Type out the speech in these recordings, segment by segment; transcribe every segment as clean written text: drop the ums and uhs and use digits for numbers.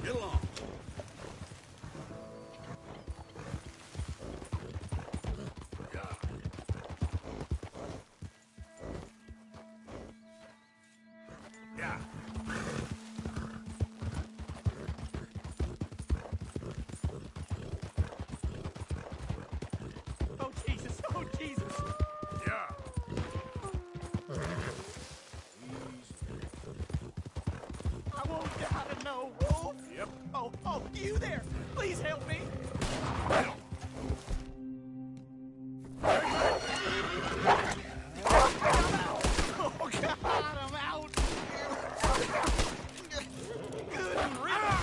Get along. Yeah. Oh, Jesus. Oh, Jesus. Yeah. I won't gotta know, Wolf. Yep. Oh, you there. Please help me. Oh, God, I'm out. Good riddance.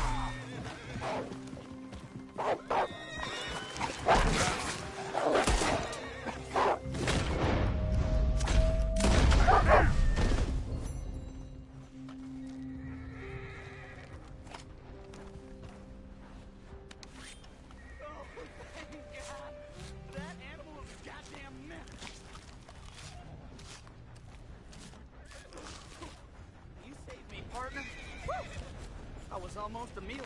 Oh, thank God. That animal was a goddamn menace. You saved me, partner. Woo! I was almost a meal there.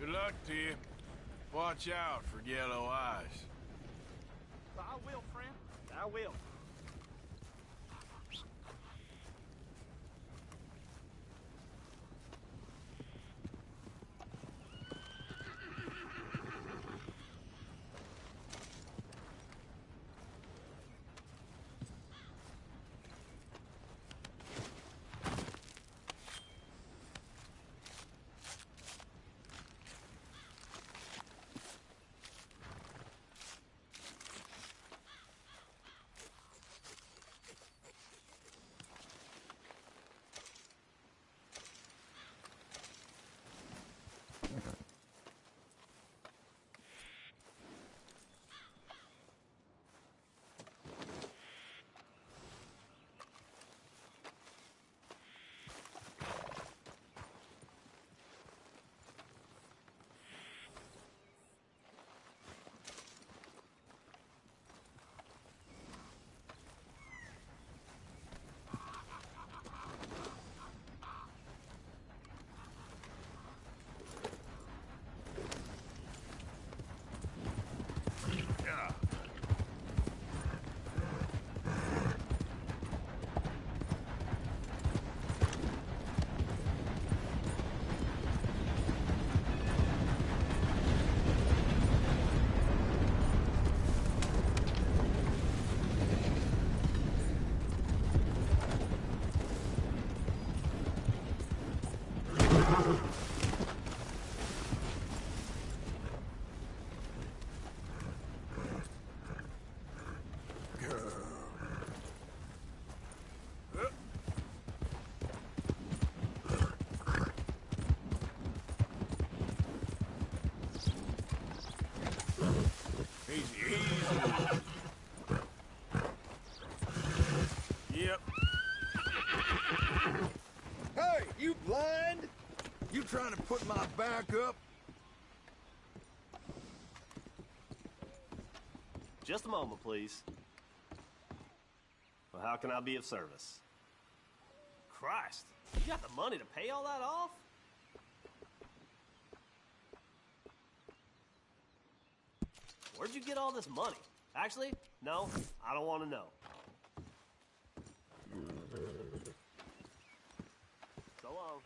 Good luck to you. Watch out for yellow eyes. I will, friend. I will. Yeah. Easy, easy. Yep. Hey, you blind? You trying to put my back up? Just a moment, please. Well, how can I be of service? Christ, you got the money to pay all that off? Where'd you get all this money? Actually, no, I don't want to know. So long.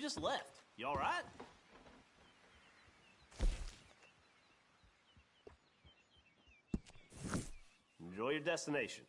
just left. You all right? Enjoy your destination.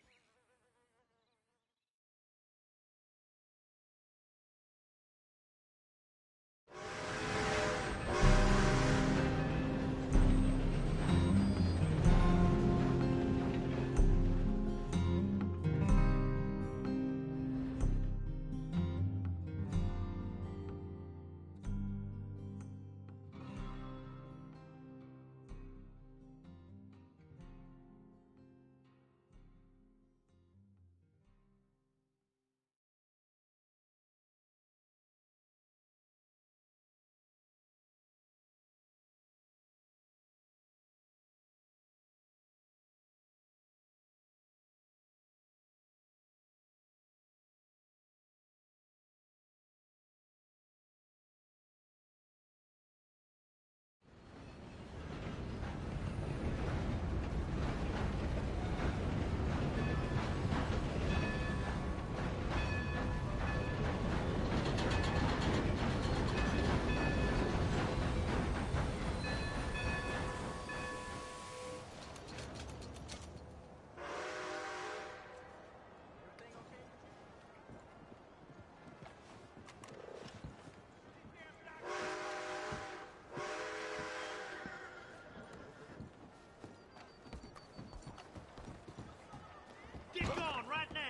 Get going right now!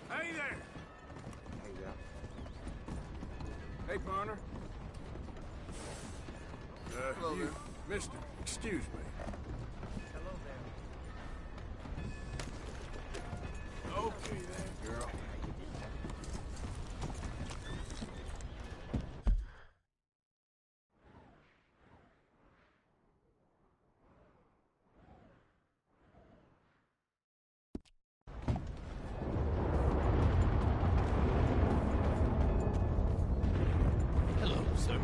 Hey there! Hey, Hey, partner. Hello you, there. Mister, excuse me. Hello there. Okay then, girl. Hello, sir.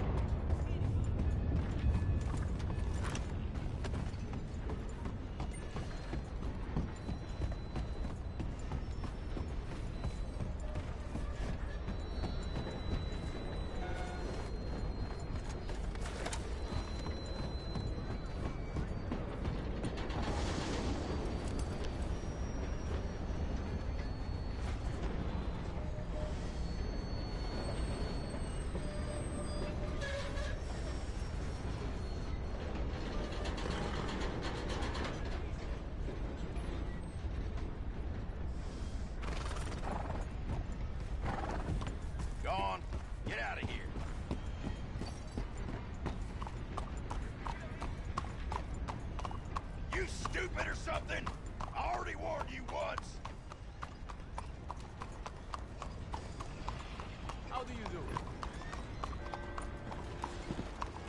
Gone. Get out of here. You stupid or something? I already warned you once. How do you do?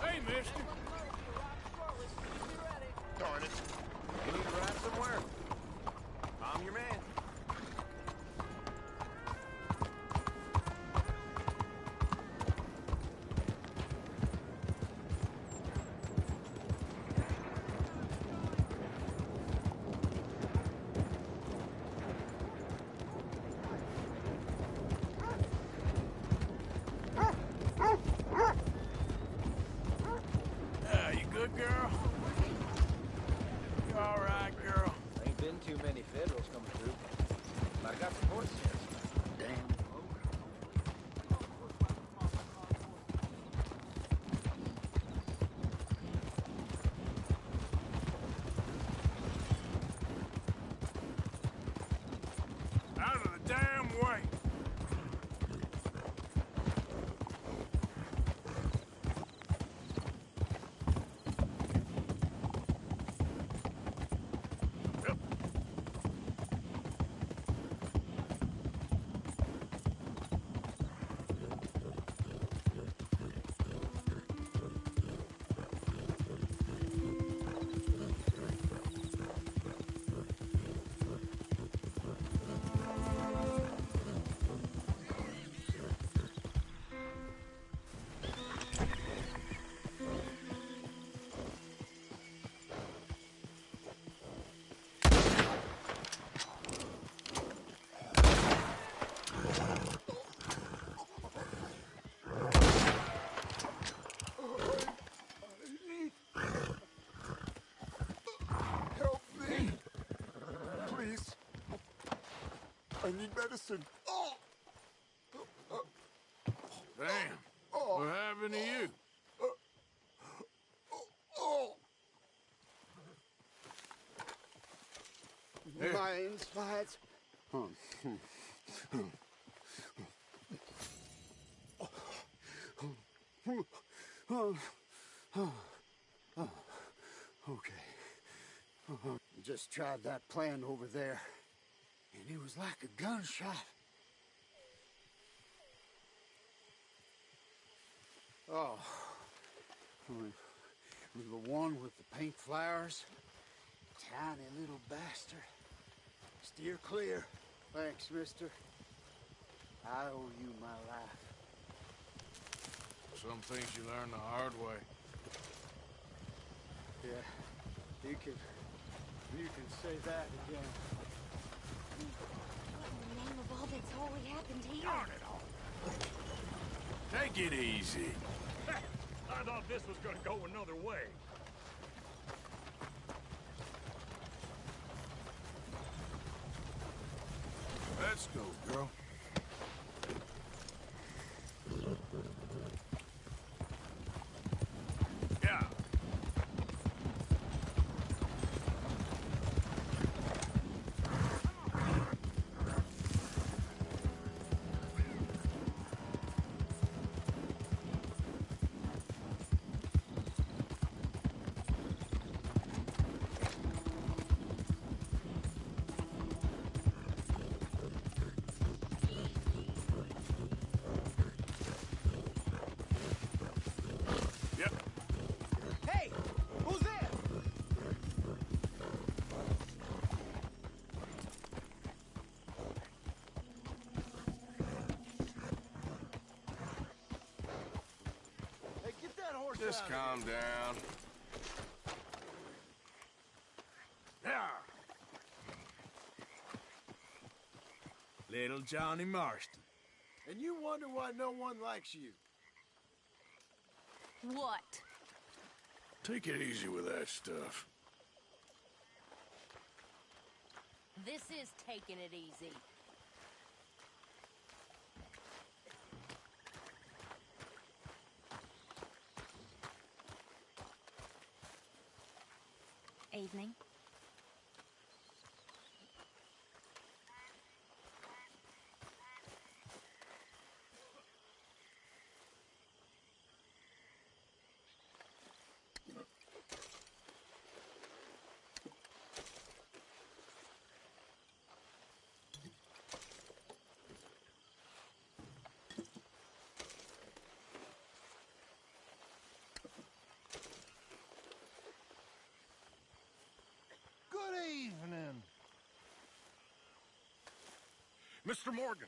Hey, mister. Darn it. You need a ride somewhere? I'm your man. You good, girl? You all right, girl? Ain't been too many Federals coming through. But I got some horses. Damn. Out of the damn way. I need medicine. Oh! Damn. What happened to you? Oh! Here. My insides. Okay. Just tried that plan over there, and it was like a gunshot. Oh, the one with the pink flowers, tiny little bastard. Steer clear. Thanks, mister. I owe you my life. Some things you learn the hard way. Yeah, you can say that again. What in the name of all that's holy happened here? Darn it all. Take it easy. I thought this was gonna go another way. Let's go, girl. Yeah. Yep. Hey, who's there? Hey, get that horse Just out calm down. Yeah. Little Johnny Marston. And you wonder why no one likes you. What? Take it easy with that stuff. This is taking it easy. Evening. Good evening. Mr. Morgan.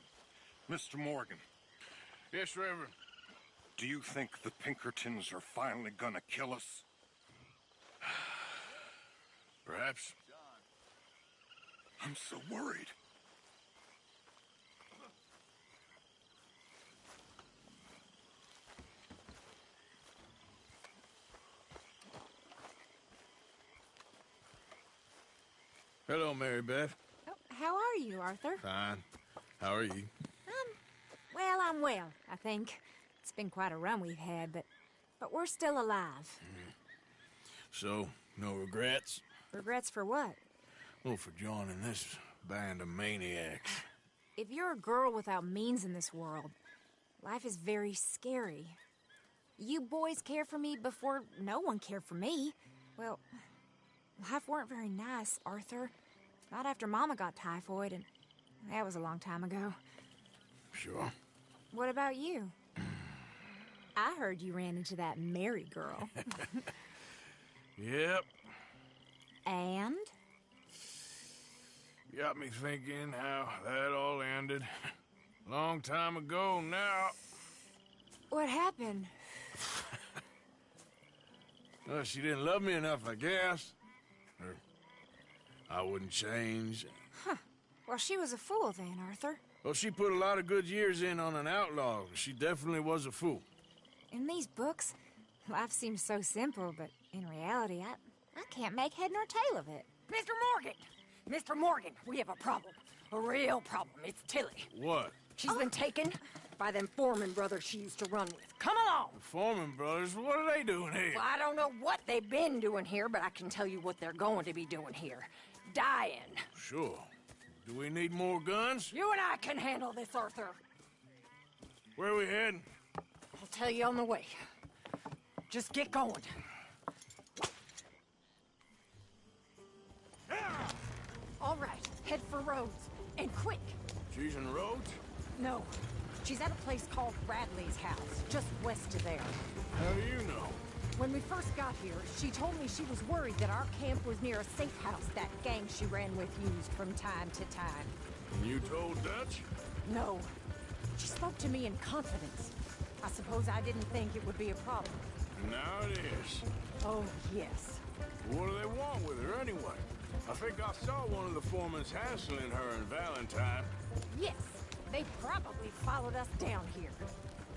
Mr. Morgan, Yes, Reverend. do you think the Pinkertons are finally gonna kill us? Perhaps. I'm so worried. Hello, Mary Beth. Oh, how are you, Arthur? Fine. How are you? Well, I'm well, I think. It's been quite a run we've had, but we're still alive. So, no regrets? Regrets for what? Well, for joining this band of maniacs. If you're a girl without means in this world, life is very scary. You boys cared for me before no one cared for me. Well, life weren't very nice, Arthur. Not after Mama got typhoid, and that was a long time ago. Sure. What about you? I heard you ran into that Mary girl. Yep. And? Got me thinking how that all ended. Long time ago now. What happened? Well, she didn't love me enough, I guess. Or I wouldn't change. Well, she was a fool then, Arthur. Well, she put a lot of good years in on an outlaw. She definitely was a fool. In these books, life seems so simple, but in reality, I can't make head nor tail of it. Mr. Morgan! Mr. Morgan, we have a problem. A real problem. It's Tilly. What? She's been taken by them Foreman brothers she used to run with. Come along! The Foreman brothers, what are they doing here? Well, I don't know what they've been doing here, but I can tell you what they're going to be doing here. Dying. Sure. Do we need more guns? You and I can handle this, Arthur. Where are we heading? I'll tell you on the way. Just get going. All right, head for Rhodes. And quick. She's in Rhodes? No, she's at a place called Radley's house, just west of there. How do you know? When we first got here, she told me she was worried that our camp was near a safe house that gang she ran with used from time to time. And you told Dutch? No. She spoke to me in confidence. I suppose I didn't think it would be a problem. And now it is. Oh, yes. What do they want with her anyway? I think I saw one of the foremans hassling her and Valentine. Yes, they probably followed us down here.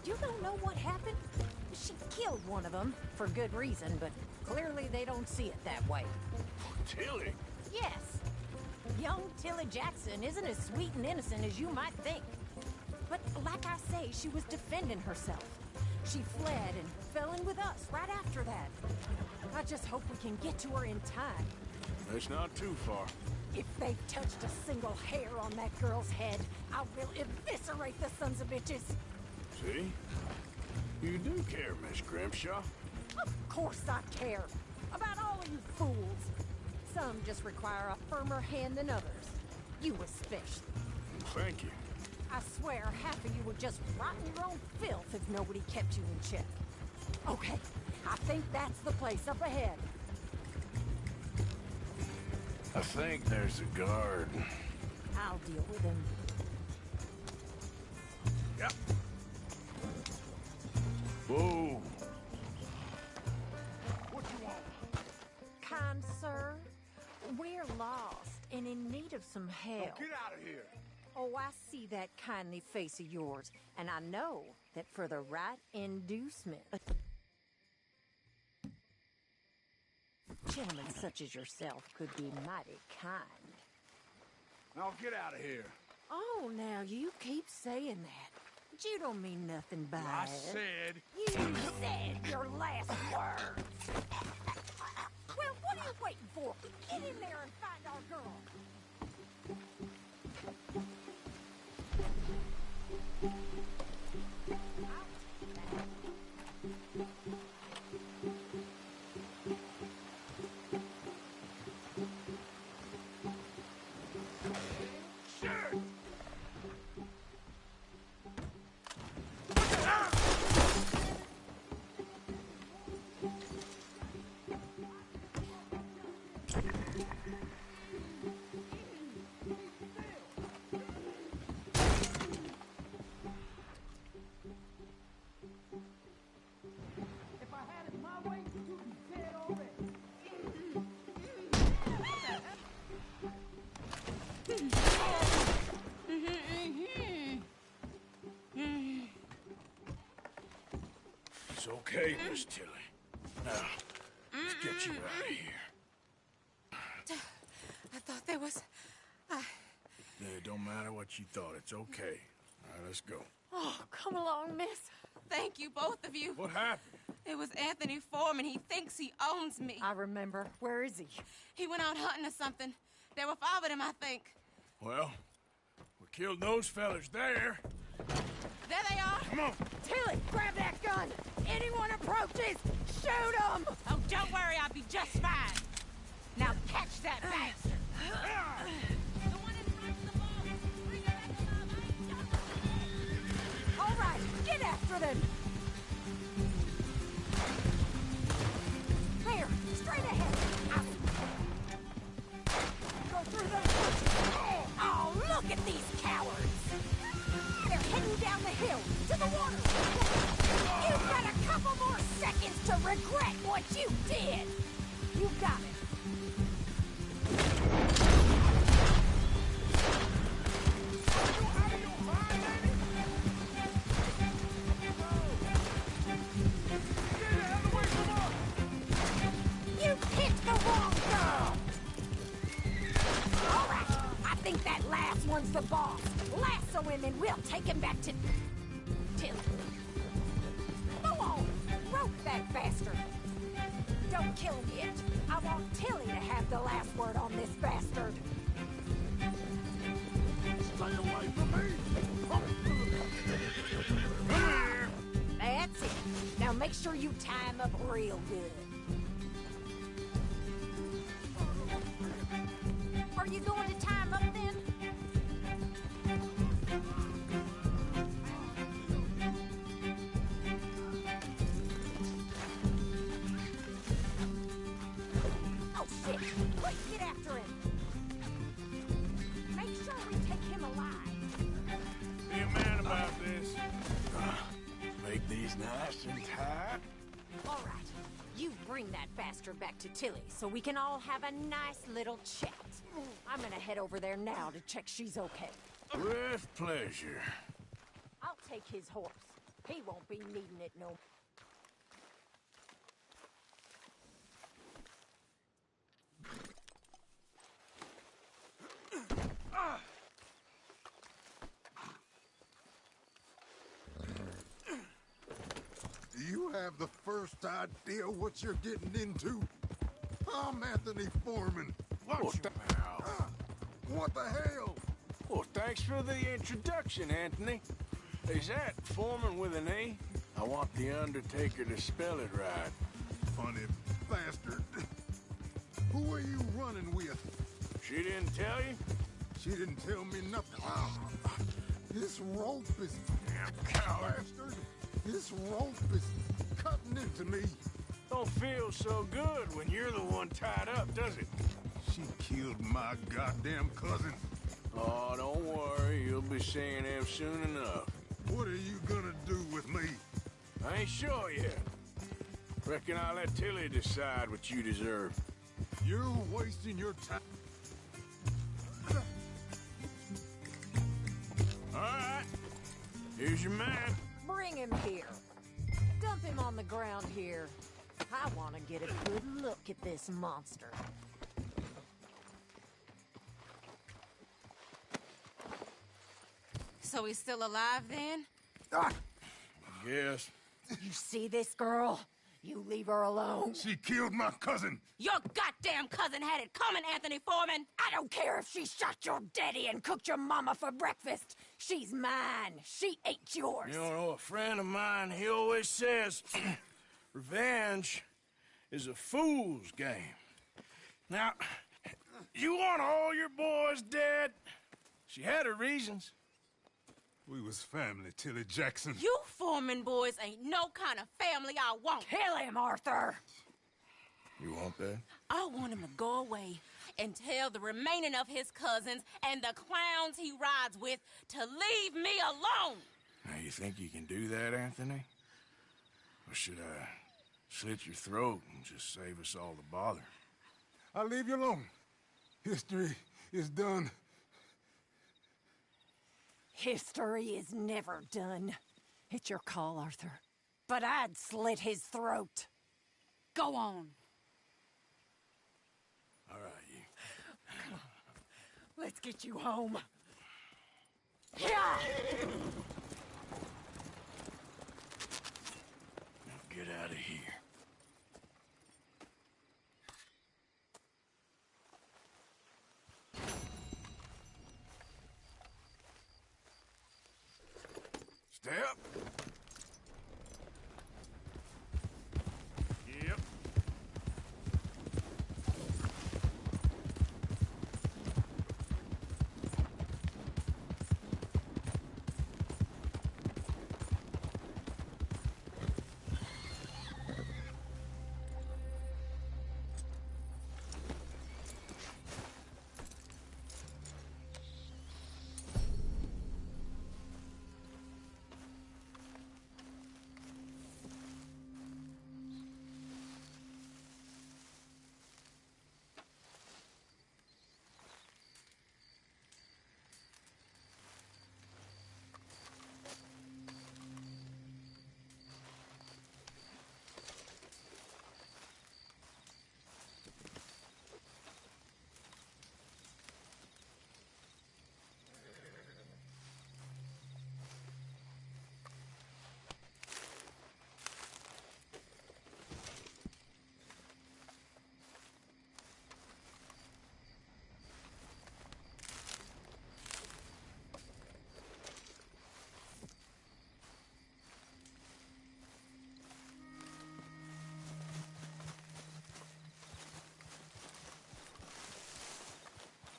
You don't know what happened? She killed one of them, for good reason, but clearly they don't see it that way. Tilly? Yes. Young Tilly Jackson isn't as sweet and innocent as you might think. But like I say, she was defending herself. She fled and fell in with us right after that. I just hope we can get to her in time. It's not too far. If they've touched a single hair on that girl's head, I will eviscerate the sons of bitches. See? You do care, Miss Grimshaw. Of course I care. About all of you fools. Some just require a firmer hand than others. You especially. Thank you. I swear half of you would just rot in your own filth if nobody kept you in check. Okay, I think that's the place up ahead. I think there's a guard. I'll deal with him. Yep. Whoa. What you want? Kind sir, we're lost and in need of some help. Get out of here. Oh, I see that kindly face of yours, and I know that for the right inducement, gentlemen such as yourself could be mighty kind. Now get out of here. Oh, now you keep saying that. But you don't mean nothing by I it. said. You said your last words. Well, what are you waiting for? Get in there and find our girl. It's okay, Miss Tilly. Now, let's get you out of here. I thought there was... It don't matter what you thought. It's okay. All right, let's go. Oh, come along, miss. Thank you, both of you. What happened? It was Anthony Foreman. He thinks he owns me. I remember. Where is he? He went out hunting or something. There were 5 of them, I think. Well, we killed those fellas there. There they are. Come on. Tilly, grab that gun! Anyone approaches, shoot them! Oh, don't worry. I'll be just fine. Now catch that bastard. The one in front of the ball. Bring her back alive. All right, get after them! There, straight ahead! Go through the... Oh, look at these cowards! They're heading down the hill, to the water! You've got a couple more seconds to regret what you did! You got it! You picked the wrong girl! All right, I think that That last one's the boss. Lasso him and we'll take him back to Tilly. Go on, rope that bastard. Don't kill him yet. I want Tilly to have the last word on this bastard. Stay away from me! That's it. Now make sure you tie him up real good. Are you going to tie him up then? Oh shit! Quick, get after him! Make sure we take him alive. Be a man about this. Make these nice and tight. All right, you bring that bastard back to Tilly so we can all have a nice little chat. I'm gonna head over there now to check she's okay. With pleasure. I'll take his horse. He won't be needing it no. Do you have the first idea what you're getting into? I'm Anthony Foreman. Watch your mouth. What the hell? Well, thanks for the introduction, Anthony. Is that Foreman with an E? I want the Undertaker to spell it right. Funny bastard. Who are you running with? She didn't tell you? She didn't tell me nothing. This rope is... Damn coward. Bastard. This rope is cutting into me. Don't feel so good when you're the one tied up, does it? She killed my goddamn cousin. Oh, don't worry. You'll be seeing him soon enough. What are you gonna do with me? I ain't sure yet. Reckon I'll let Tilly decide what you deserve. You're wasting your time. All right. Here's your man. Bring him here. Dump him on the ground here. I want to get a good look at this monster. So he's still alive then? Yes. You see this girl? You leave her alone. She killed my cousin. Your goddamn cousin had it coming, Anthony Foreman! I don't care if she shot your daddy and cooked your mama for breakfast. She's mine. She ate yours. You know, a friend of mine, he always says, revenge is a fool's game. Now, you want all your boys dead? She had her reasons. We was family, Tilly Jackson. You Foreman boys ain't no kind of family I want. Kill him, Arthur. You want that? I want him to go away and tell the remaining of his cousins and the clowns he rides with to leave me alone. Now, you think you can do that, Anthony? Or should I slit your throat and just save us all the bother? I'll leave you alone. History is done. History is never done. It's your call, Arthur. But I'd slit his throat. Go on. All right, you. Come on. Let's get you home. Yeah! Now get out of here. Step. Yep.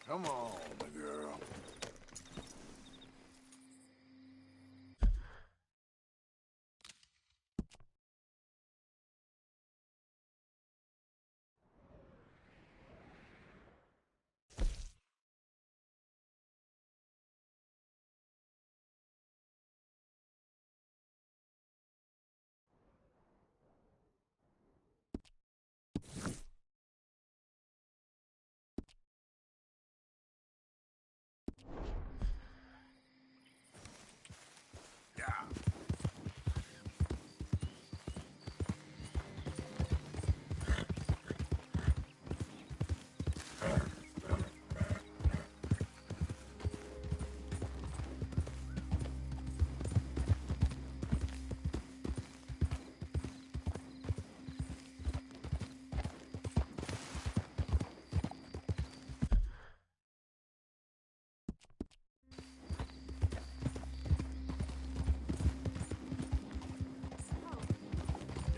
Come on, girl.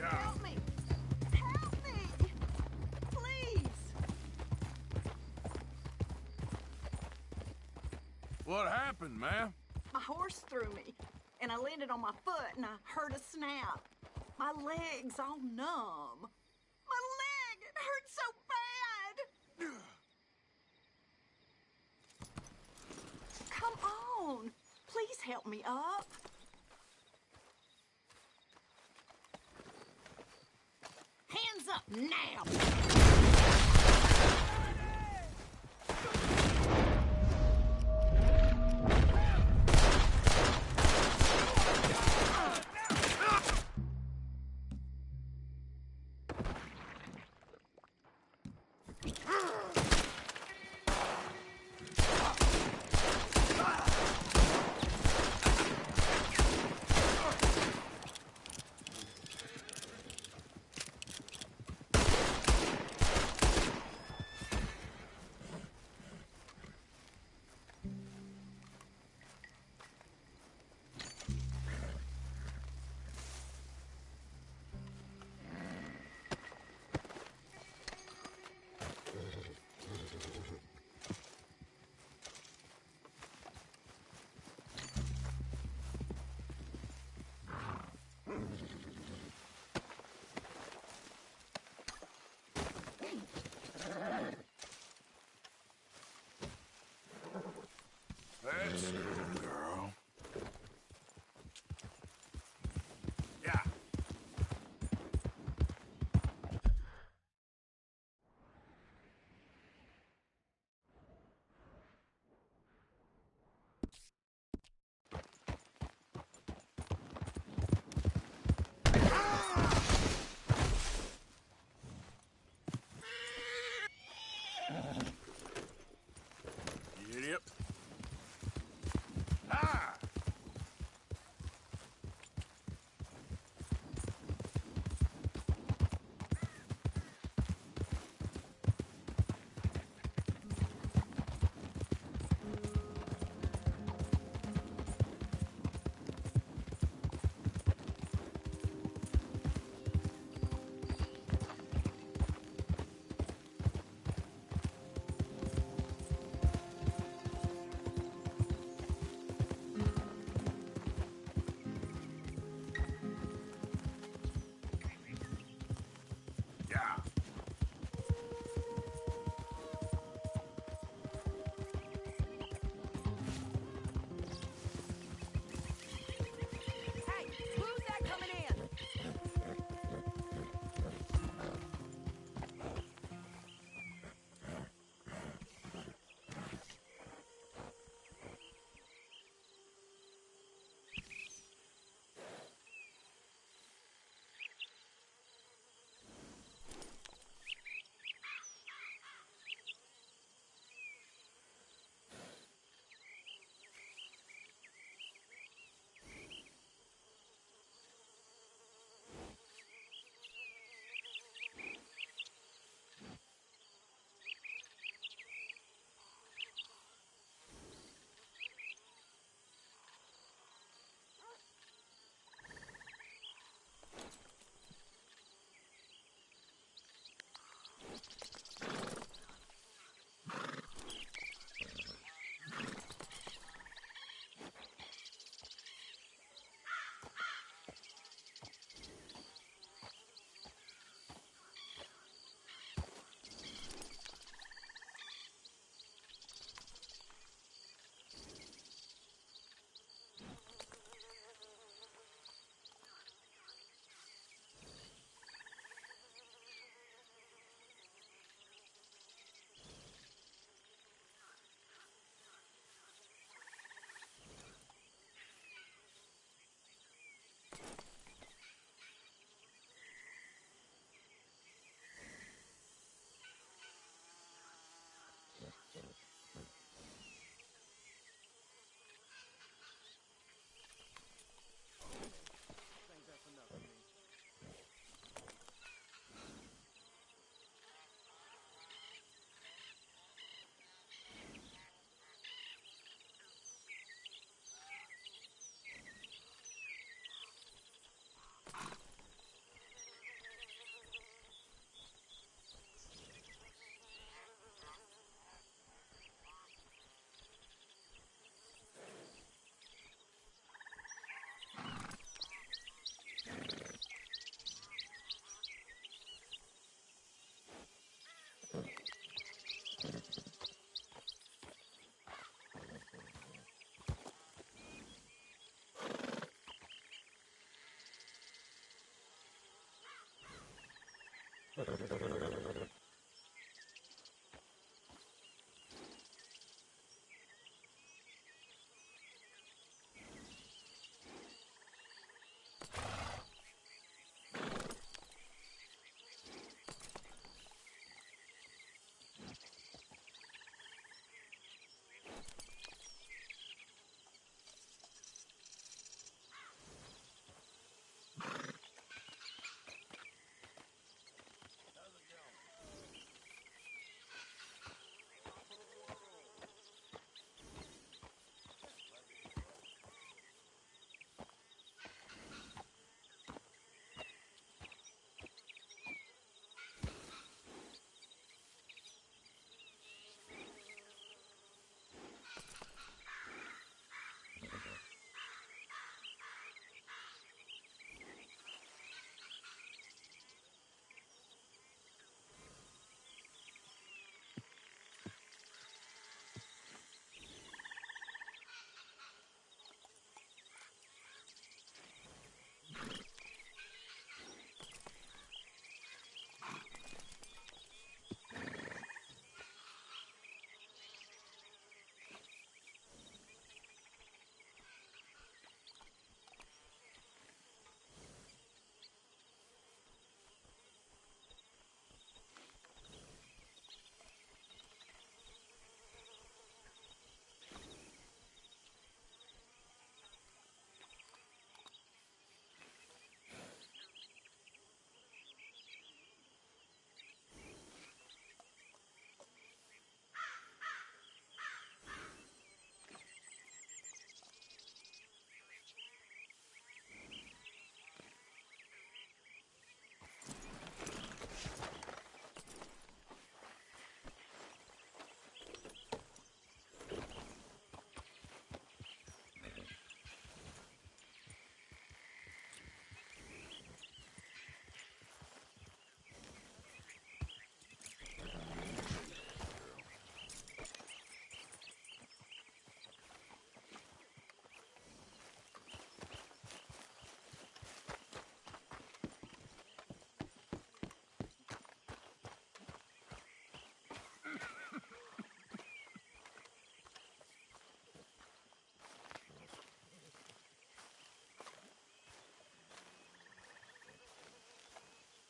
Help me! Help me! Please! What happened, ma'am? My horse threw me, and I landed on my foot, and I heard a snap. My leg's all numb. My leg! It hurts so bad! Come on! Please help me up. Hands up now! That's it, girl. Yeah. Idiot. Ah!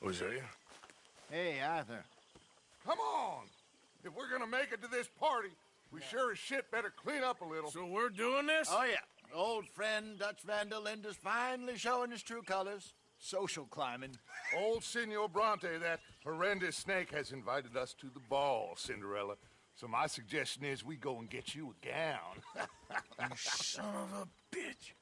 Hosea? Hey, Arthur. Come on! If we're gonna make it to this party, we sure as shit better clean up a little. So we're doing this? Oh, yeah. Old friend Dutch Van der Linde's finally showing his true colors. Social climbing. Old Senor Bronte, that horrendous snake, has invited us to the ball, Cinderella. So my suggestion is we go and get you a gown. You son of a bitch.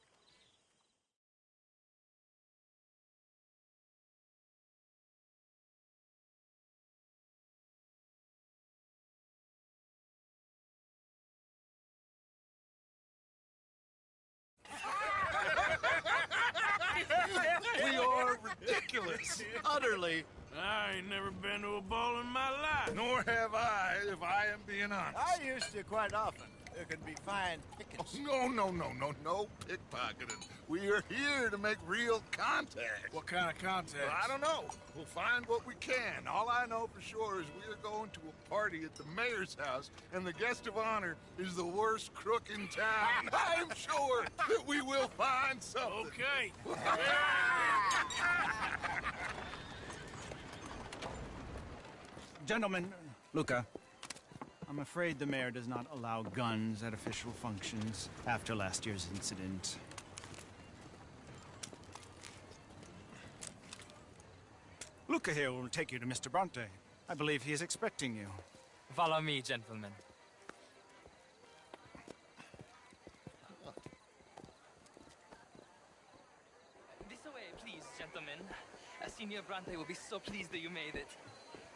We are ridiculous. Utterly. I ain't never been to a ball in my life. Nor have I, if I am being honest. I used to quite often. There can be fine pickings. No pickpocketing. We are here to make real contact. What kind of contact? Well, I don't know. We'll find what we can. All I know for sure is we are going to a party at the mayor's house, and the guest of honor is the worst crook in town. I'm sure that we will find something. Okay. Gentlemen, Luca, I'm afraid the mayor does not allow guns at official functions after last year's incident. Luca here will take you to Mr. Bronte. I believe he is expecting you. Follow me, gentlemen. This way, please, gentlemen. Senior Bronte will be so pleased that you made it.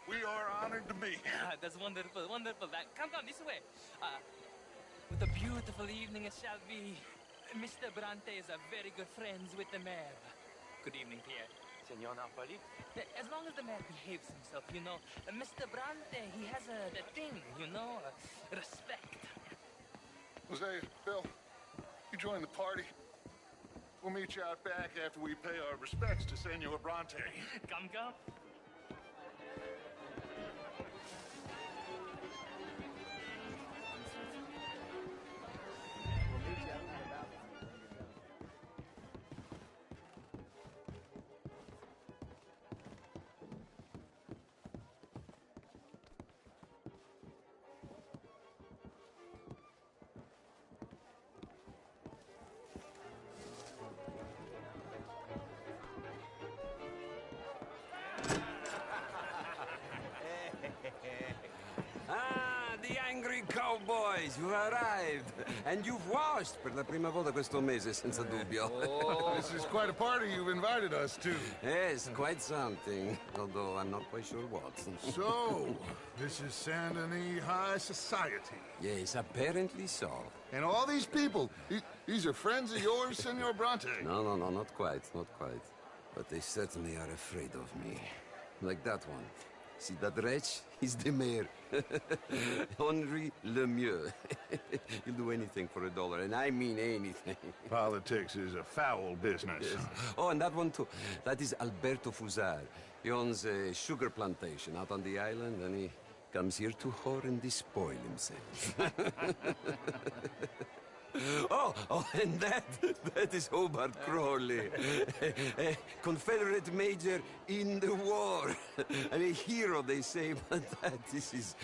We are honored to be here. That's wonderful, wonderful. Come, this way. What a beautiful evening it shall be. Mr. Bronte is a very good friends with the mayor. Good evening, Pierre. Senor Napoli? As long as the mayor behaves himself, you know. Mr. Bronte, he has a thing, you know, respect. Jose, Phil, you join the party. We'll meet you out back after we pay our respects to Senor Bronte. Come. The angry cowboys, you've arrived. And you've washed per la prima volta questo mese, senza dubbio. Oh, this is quite a party you've invited us to. Yes, quite something. Although I'm not quite sure what. So, this is Saint Denis High Society. Yes, apparently so. And all these people, these are friends of yours, Senor Bronte? No, not quite. But they certainly are afraid of me. Like that one. See that wretch? He's the mayor. Henri Lemieux. He'll do anything for $1, and I mean anything. Politics is a foul business. Yes. Oh, and that one too. That is Alberto Fusar. He owns a sugar plantation out on the island, and he comes here to whore and despoil himself. Oh, and that is Hobart Crawley, a Confederate major in the war, and a hero, they say, but that is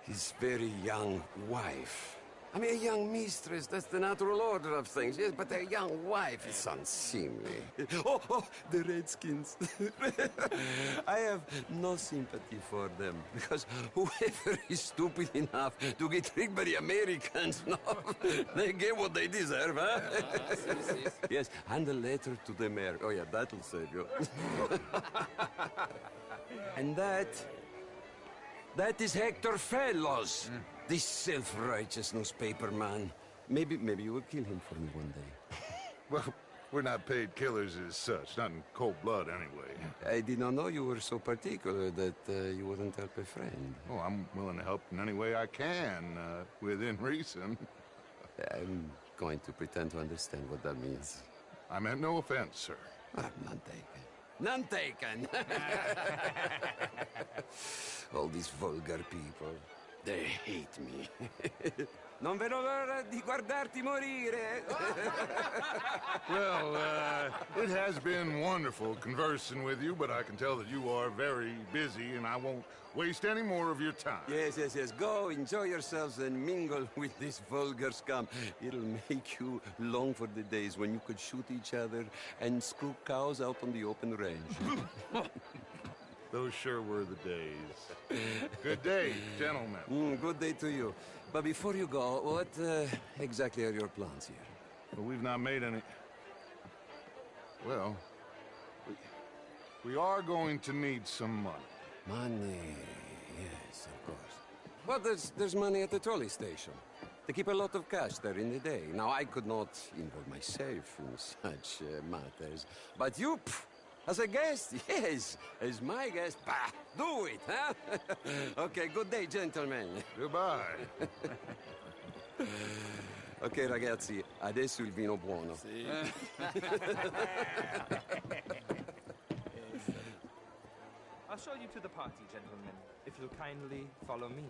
his very young wife. I mean, a young mistress, that's the natural order of things, yes, but a young wife is unseemly. Oh, the Redskins. I have no sympathy for them, because whoever is stupid enough to get tricked by the Americans, no, they get what they deserve, huh? Yes, and a letter to the mayor. Oh, yeah, that'll save you. And that is Hector Fellows. This self-righteous newspaper man. Maybe you will kill him for me one day. Well, we're not paid killers as such, not in cold blood anyway. I did not know you were so particular that you wouldn't help a friend. Oh, I'm willing to help in any way I can, within reason. I'm going to pretend to understand what that means. I meant no offense, sir. None taken. None taken! All these vulgar people. They hate me. Non vedo l'ora di guardarti morire. Well, it has been wonderful conversing with you, but I can tell that you are very busy, and I won't waste any more of your time. Yes. Go, enjoy yourselves, and mingle with this vulgar scum. It'll make you long for the days when you could shoot each other and screw cows out on the open range. Those sure were the days. Good day, gentlemen. Good day to you. But before you go, what exactly are your plans here? Well, we've not made any... Well, we are going to need some money. Money, yes, of course. But there's money at the trolley station. They keep a lot of cash there in the day. Now, I could not involve myself in such matters. But you, as a guest, yes, as my guest, bah, do it, huh? Okay, good day, gentlemen. Goodbye. Ok, ragazzi, adesso il vino buono. Sì. I'll show you to the party, gentlemen, if you'll kindly follow me.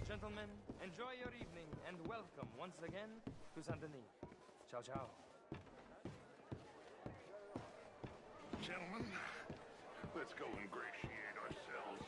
Gentlemen, enjoy your evening and welcome once again to Saint Denis. Ciao, ciao. Gentlemen, let's go ingratiate ourselves.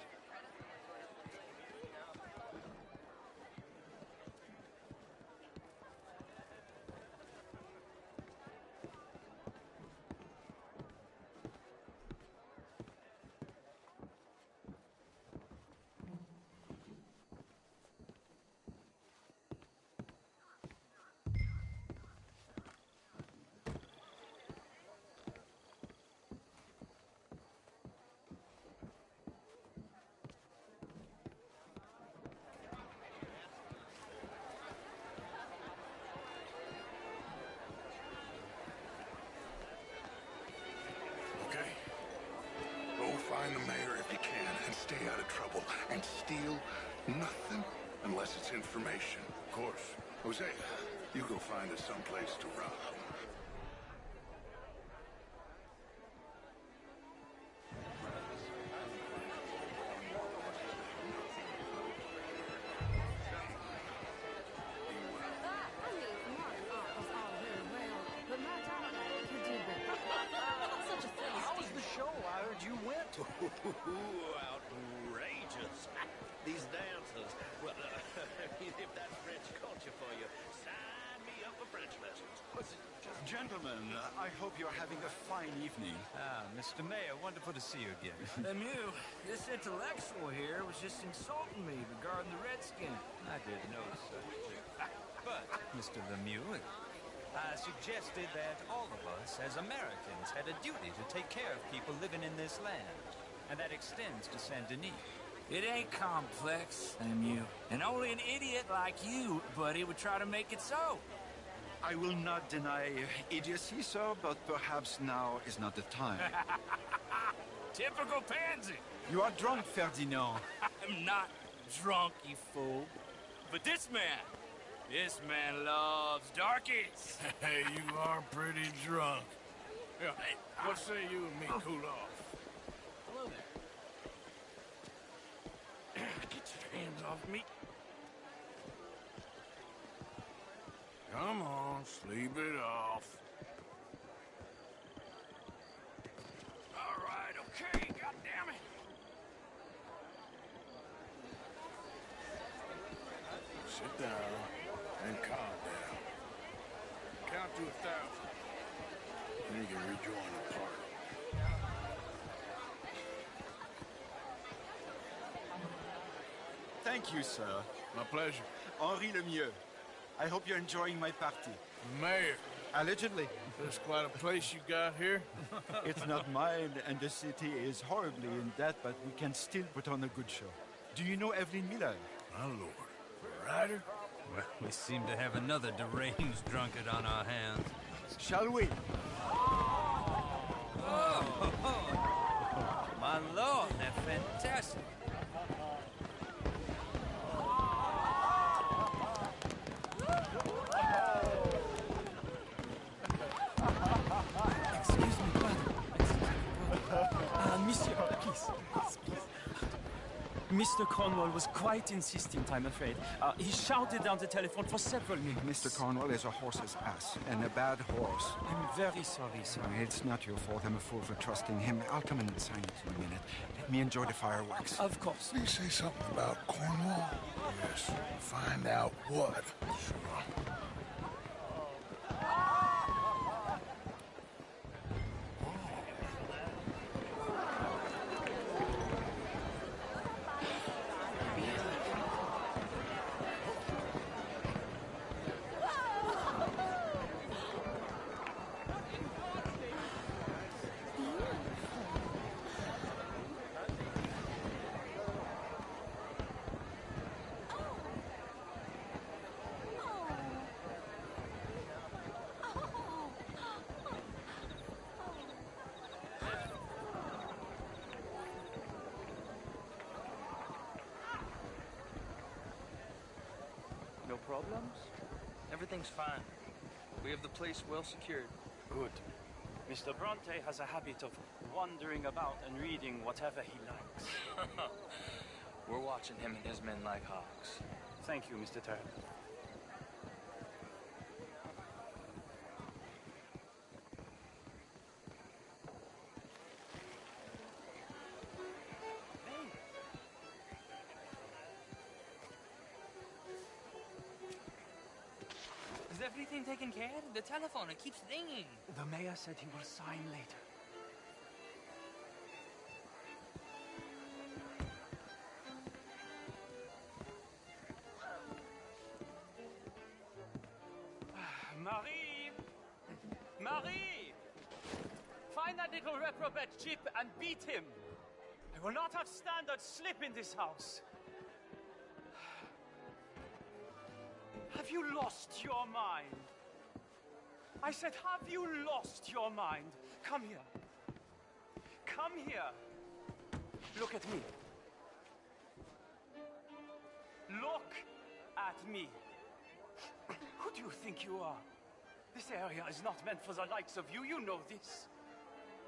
Find the mayor if you can and stay out of trouble and steal nothing unless it's information. Of course. Jose, you go find us someplace to rob. Outrageous. These dancers. Well, if that's French culture for you, sign me up for French lessons. Gentlemen, I hope you're having a fine evening. Ah, Mr. Mayor, wonderful to see you again. Lemieux, this intellectual here was just insulting me regarding the Redskin. I did notice such too. But, Mr. Lemieux, I suggested that all of us, as Americans, had a duty to take care of people living in this land. And that extends to Saint Denis. It ain't complex, Lemieux. And only an idiot like you, buddy, would try to make it so. I will not deny idiocy, sir, but perhaps now is not the time. Typical pansy. You are drunk, Ferdinand. I'm not drunk, you fool. But this man loves darkies. Hey, you are pretty drunk. Yeah, hey, what say you and me cool off? Hello there. Get your hands off me. Come on, sleep it off. All right, okay, goddammit. Sit down and calm down. Count to 1,000. Then you can rejoin the party. Thank you, sir. My pleasure. Henri Lemieux. I hope you're enjoying my party. Mayor. Allegedly. There's quite a place you got here. It's not mine, and the city is horribly in debt, but we can still put on a good show. Do you know Evelyn Miller? My lord. A writer? Well, we seem to have another deranged drunkard on our hands. Shall we? Oh, my lord, they're fantastic. Mr. Cornwall was quite insistent, I'm afraid. He shouted down the telephone for several minutes. Mr. Cornwall is a horse's ass, and a bad horse. I'm very sorry, sir. It's not your fault. I'm a fool for trusting him. I'll come in and sign it in a minute. Let me enjoy the fireworks. Of course. Did you say something about Cornwall? Yes. Find out what. Sure. No problems? Everything's fine. We have the place well secured. Good. Mr. Bronte has a habit of wandering about and reading whatever he likes. We're watching him and his men like hawks. Thank you, Mr. Turner. Is everything taken care of? The telephone, it keeps ringing. The mayor said he will sign later. Marie! Marie! Find that little reprobate Chip and beat him. I will not have standards slip in this house. Have you lost your mind? I said, have you lost your mind? Come here. Come here. Look at me. Look at me. Who do you think you are? This area is not meant for the likes of you. You know this.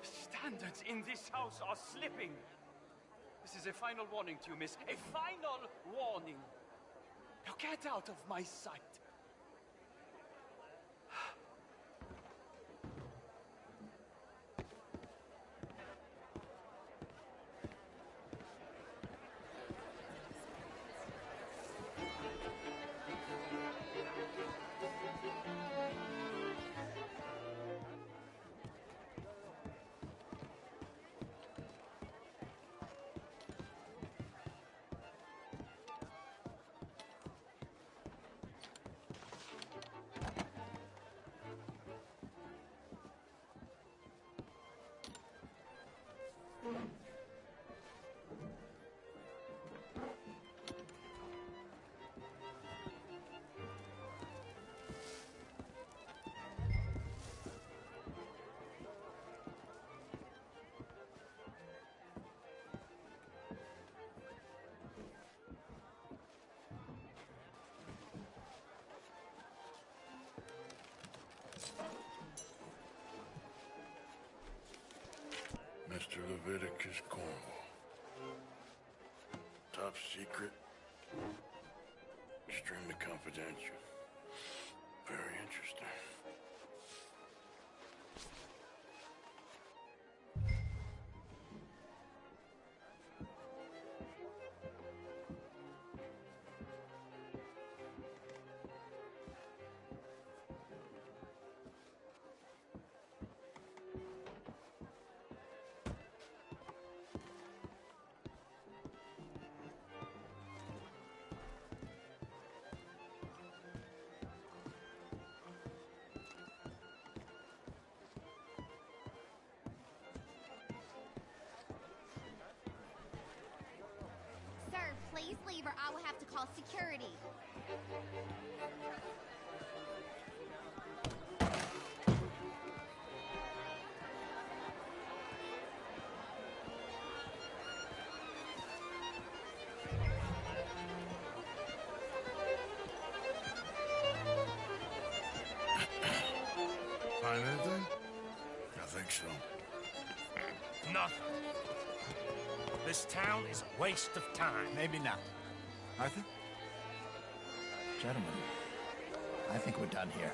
The standards in this house are slipping. This is a final warning to you, miss. A final warning. Now get out of my sight. Mr. Leviticus Cornwall. Top secret. Extremely confidential. Very interesting. Please leave or I will have to call security. Find anything? I think so. Nothing. This town is a waste of time. Maybe not. Arthur? Gentlemen, I think we're done here.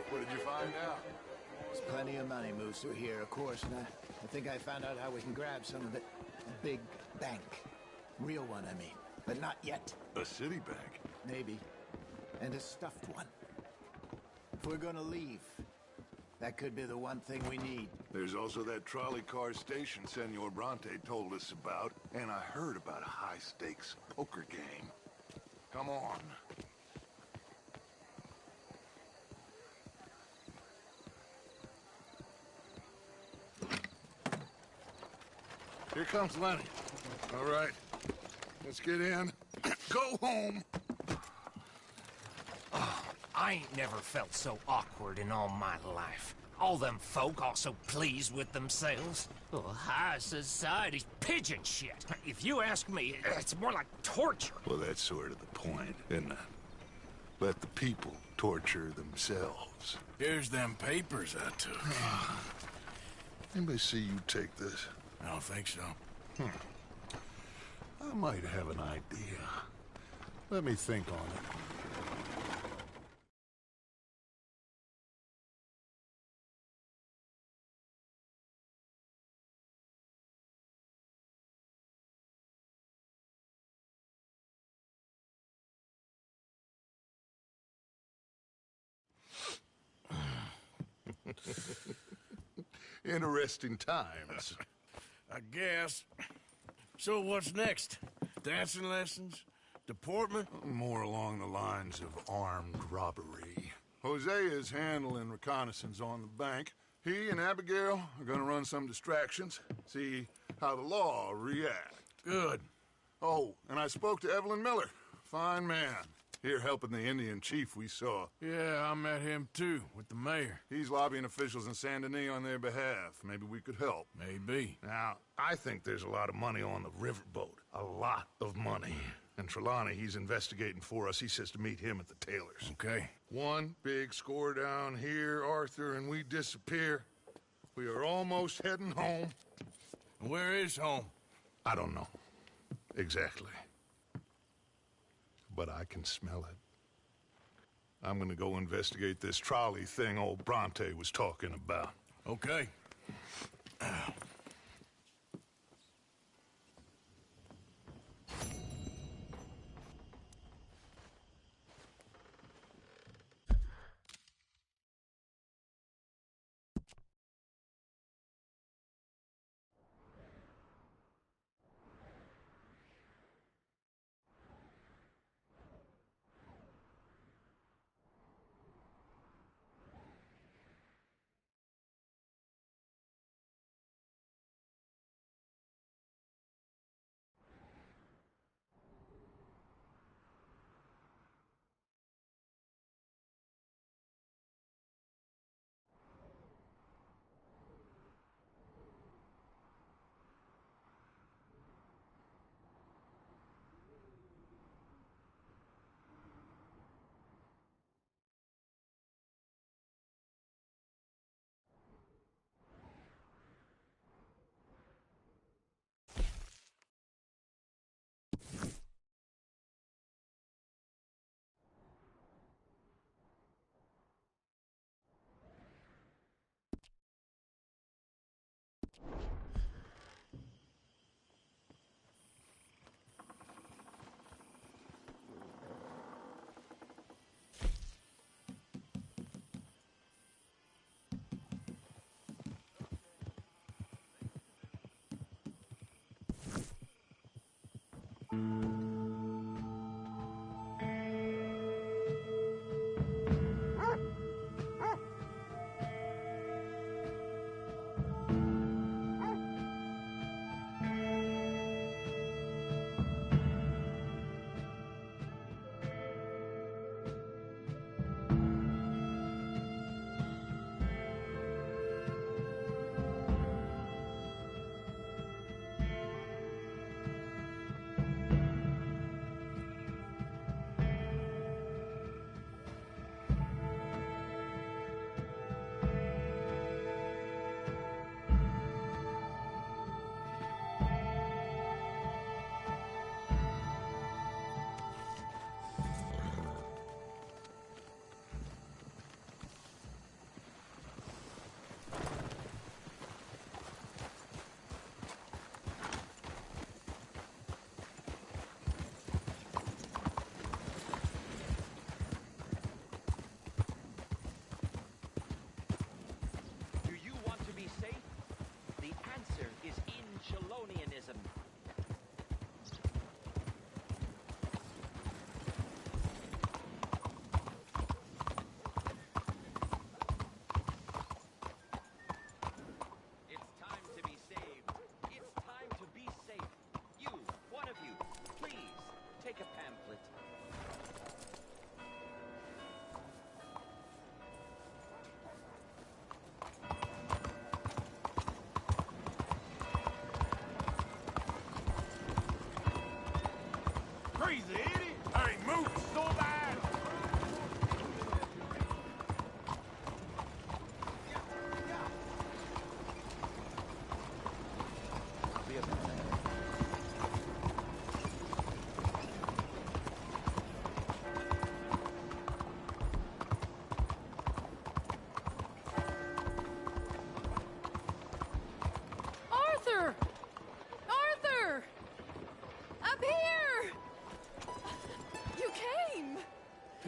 What did you find out? There's plenty of money moves through here, of course, and I think I found out how we can grab some of it. A big bank. Real one, I mean. But not yet. A city bank? Maybe. And a stuffed one. If we're gonna leave, that could be the one thing we need. There's also that trolley car station Senor Bronte told us about, and I heard about a high-stakes poker game. Come on. Here comes Lenny. All right, let's get in. Go home. I ain't never felt so awkward in all my life. All them folk all so pleased with themselves. Oh, high society's pigeon shit. If you ask me, it's more like torture. Well, that's sort of the point, isn't it? Let the people torture themselves. Here's them papers I took. Anybody see you take this? I don't think so. I might have an idea. Let me think on it. Interesting times. I guess. So what's next? Dancing lessons? Deportment? More along the lines of armed robbery. Hosea is handling reconnaissance on the bank. He and Abigail are gonna run some distractions, see how the law react. Good. Oh, and I spoke to Evelyn Miller. Fine man. Here helping the Indian chief we saw. Yeah, I met him too, with the mayor. He's lobbying officials in Saint Denis on their behalf. Maybe we could help. Maybe. Now, I think there's a lot of money on the riverboat. A lot of money. And Trelawney, he's investigating for us. He says to meet him at the Taylor's. Okay. One big score down here, Arthur, and we disappear. We are almost heading home. Where is home? I don't know. Exactly. But I can smell it. I'm gonna go investigate this trolley thing old Bronte was talking about. Okay.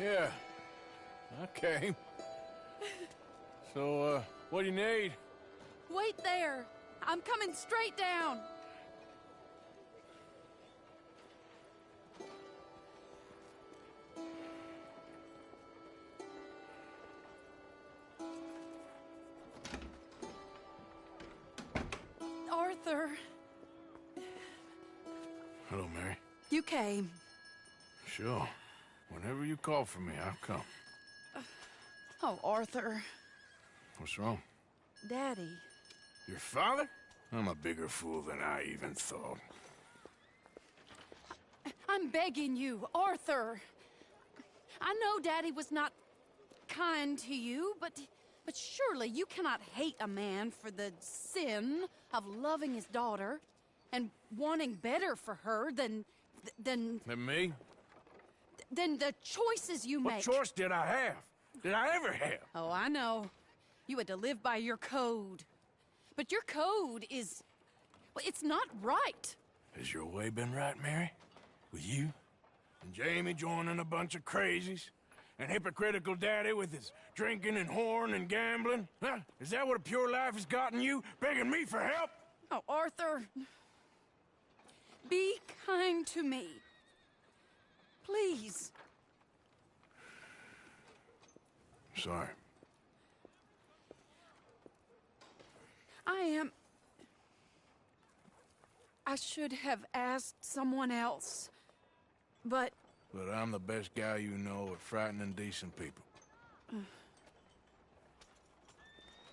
Yeah, I came. So, what do you need? Wait there. I'm coming straight down. Arthur, Hello, Mary. you came. Sure. Whenever you call for me, I'll come. Oh, Arthur. What's wrong? Daddy. Your father? I'm a bigger fool than I even thought. I'm begging you, Arthur. I know Daddy was not kind to you, but surely you cannot hate a man for the sin of loving his daughter and wanting better for her than And me? than the choices you What make. choice did I have? Did I ever have? Oh, I know. You had to live by your code. But your code is... well, it's not right. Has your way been right, Mary? With you? And Jamie joining a bunch of crazies? And hypocritical daddy with his drinking and whoring and gambling? Huh? Is that what a pure life has gotten you? Begging me for help? Oh, Arthur. Be kind to me. Please. Sorry. I should have asked someone else. But But I'm the best guy you know at frightening decent people.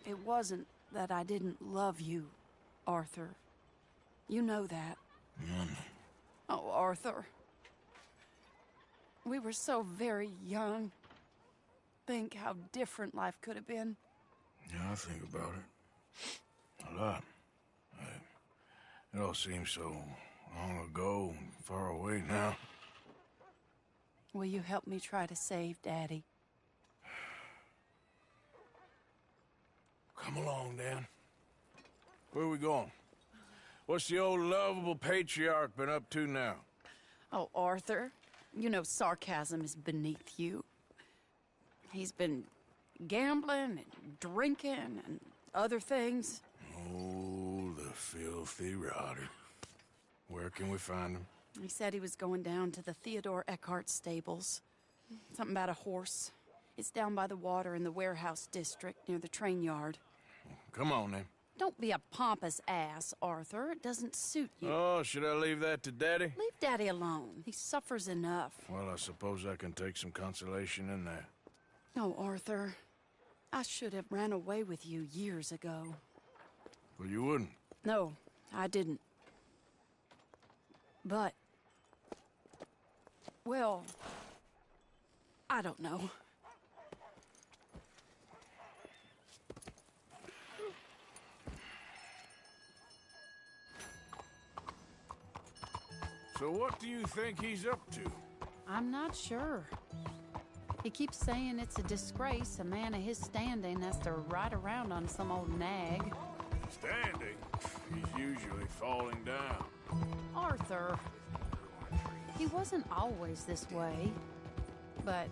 it wasn't that I didn't love you, Arthur. You know that. Oh, Arthur. We were so very young. Think how different life could have been. Yeah, I think about it. A lot. It all seems so long ago and far away now. Will you help me try to save Daddy? Come along, Dan. Where are we going? What's the old lovable patriarch been up to now? Oh, Arthur, you know sarcasm is beneath you. He's been gambling and drinking and other things. Oh, the filthy rotter. Where can we find him? He said he was going down to the Theodore Eckhart stables. Something about a horse. It's down by the water in the warehouse district near the train yard. Come on, then. Don't be a pompous ass, Arthur. It doesn't suit you. Oh, should I leave that to Daddy? Leave Daddy alone. He suffers enough. Well, I suppose I can take some consolation in that. No, Arthur. I should have ran away with you years ago. Well, you wouldn't. No, I didn't. But... well... I don't know. So what do you think he's up to? I'm not sure. He keeps saying it's a disgrace a man of his standing has to ride around on some old nag. Standing? He's usually falling down. Arthur. He wasn't always this way, but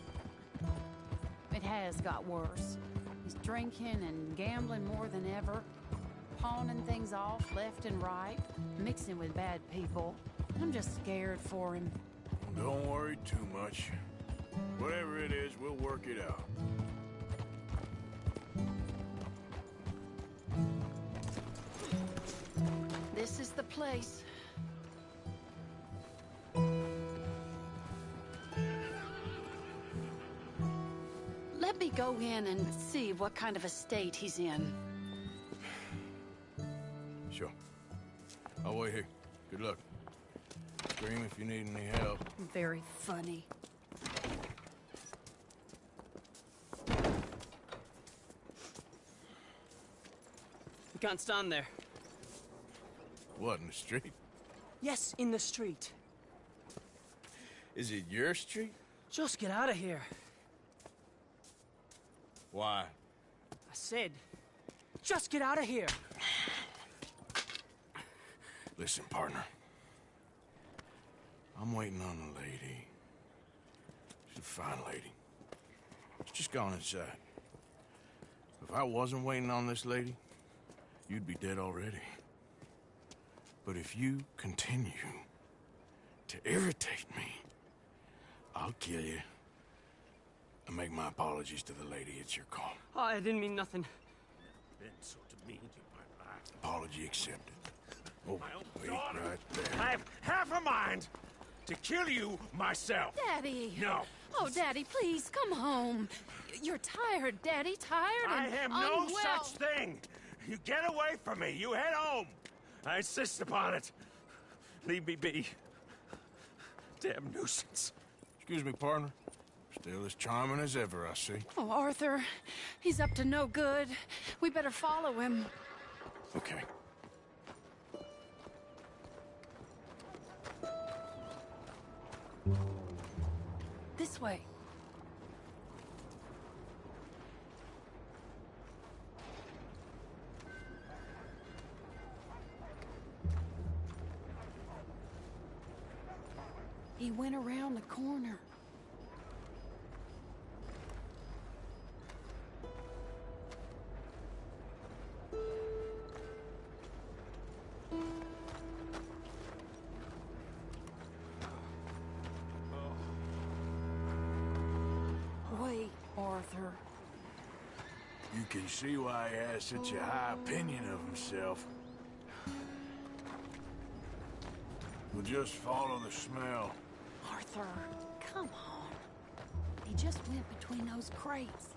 it has got worse. He's drinking and gambling more than ever, pawning things off left and right, mixing with bad people. I'm just scared for him. Don't worry too much. Whatever it is, we'll work it out. This is the place. Let me go in and see what kind of a state he's in. Sure. I'll wait here. Good luck. Scream if you need any help. Very funny. You can't stand there. What, in the street? Yes, in the street. Is it your street? Just get out of here. Why? I said, just get out of here. Listen, partner. I'm waiting on a lady. She's a fine lady. Let's just go on inside. If I wasn't waiting on this lady, you'd be dead already. But if you continue to irritate me, I'll kill you and make my apologies to the lady. It's your call. Oh, I didn't mean nothing. Been so demeaned in my life. Apology accepted. Oh, wait right there. I have half a mind to kill you myself. Daddy! No. Oh, Daddy, please, come home. You're tired, Daddy, tired I and have no unwell. such thing. You get away from me. You head home. I insist upon it. Leave me be. Damn nuisance. Excuse me, partner. Still as charming as ever, I see. Oh, Arthur, he's up to no good. We better follow him. Okay. This way. He went around the corner. Wait, Arthur. You can see why he has such a high opinion of himself. We'll just follow the smell. Arthur, come on. He just went between those crates.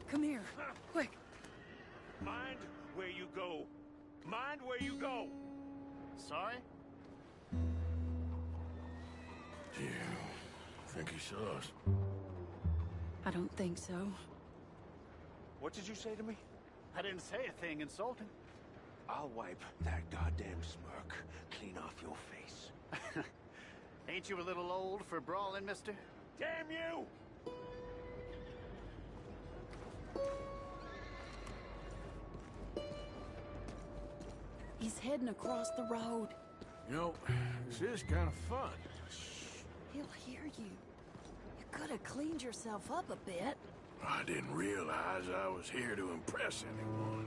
Come here, quick. Mind where you go. Mind where you go. Sorry? You think he saw us? I don't think so. What did you say to me? I didn't say a thing insulting. I'll wipe that goddamn smirk clean off your face. Ain't you a little old for brawling, mister? Damn you! He's heading across the road. You know, this is kind of fun. He'll hear you. You could have cleaned yourself up a bit. I didn't realize I was here to impress anyone.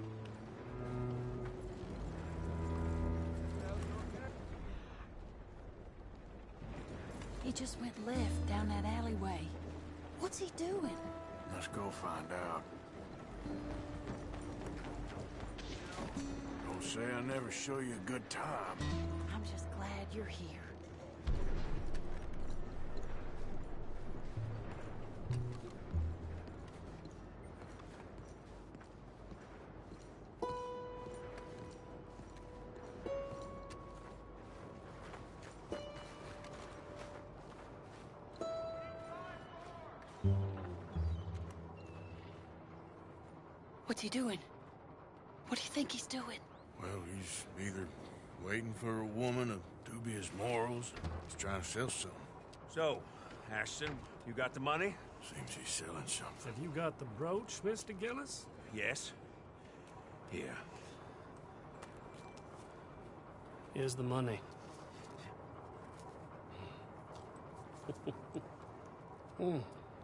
He just went left down that alleyway. What's he doing? Let's go find out. Don't say I never show you a good time. I'm just glad you're here. What's he doing? What do you think he's doing? Well, he's either waiting for a woman of dubious morals, or he's trying to sell something. So, Ashton, you got the money? Seems he's selling something. Have you got the brooch, Mr. Gillis? Yes. Here. Here's the money.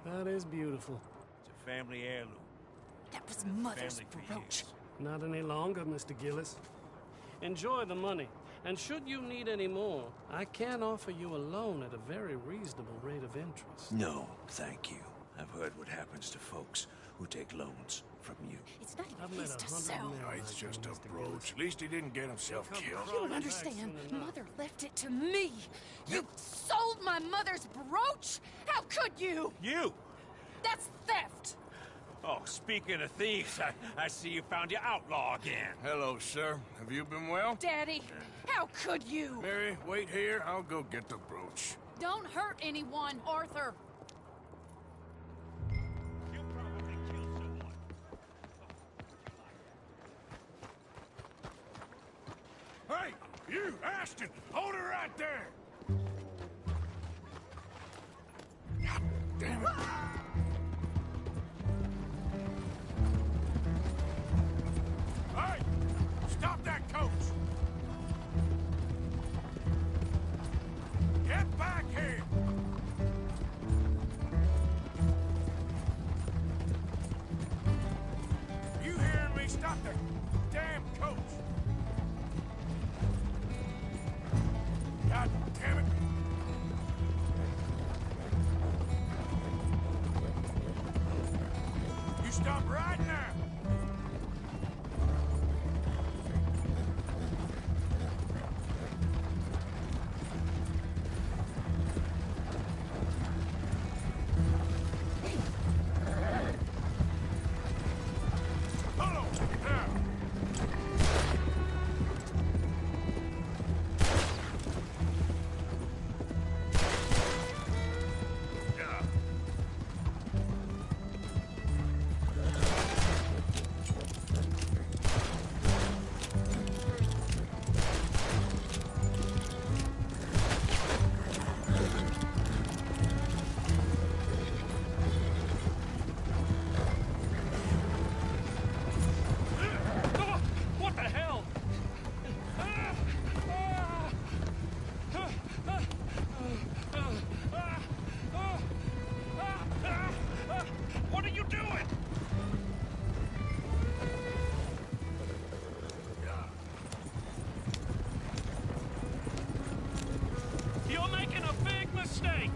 That is beautiful. It's a family heirloom. That was Mother's Family for brooch. Not any longer, Mr. Gillis. Enjoy the money. And should you need any more, I can offer you a loan at a very reasonable rate of interest. No, thank you. I've heard what happens to folks who take loans from you. It's not I've even met his to 100 sell. men No, like it's you, just a Mr. brooch. Gillis. At least he didn't get himself killed. You don't understand. Jackson enough. Mother left it to me. You sold my mother's brooch? How could you? You! That's theft. Oh, speaking of thieves, I see you found your outlaw again. Hello, sir. Have you been well? Daddy, how could you? Mary, wait here. I'll go get the brooch. Don't hurt anyone, Arthur. You probably killed someone. Hey, you, Ashton! Hold her right there! God damn it. Hey! Stop that coach! mistake!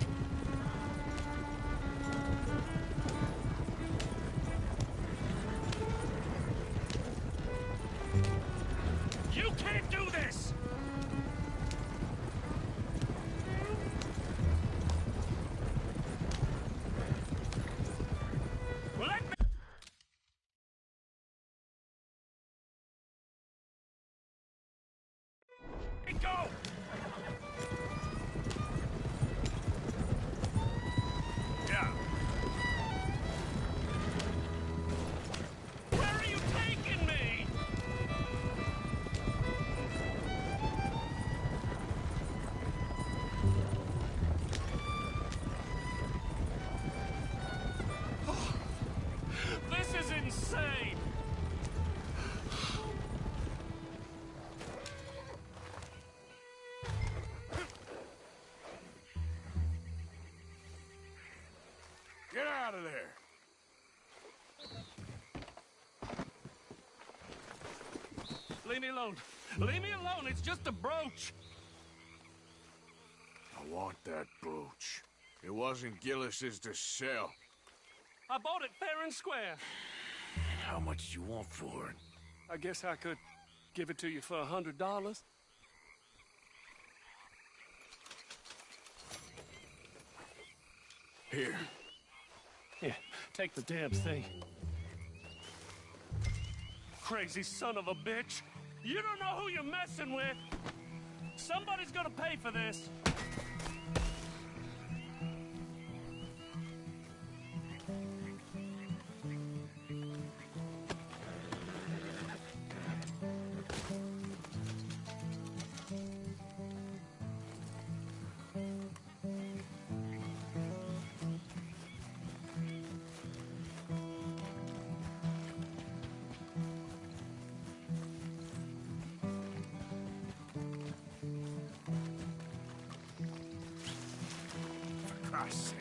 You can't do this! Let me go! Yeah. Where are you taking me? This is insane! Get out of there! Leave me alone. Leave me alone. It's just a brooch. I want that brooch. It wasn't Gillis's to sell. I bought it fair and square. How much do you want for it? I guess I could give it to you for $100. Here. Here, take the damn thing. Crazy son of a bitch. You don't know who you're messing with. Somebody's gonna pay for this. For Christ's sake.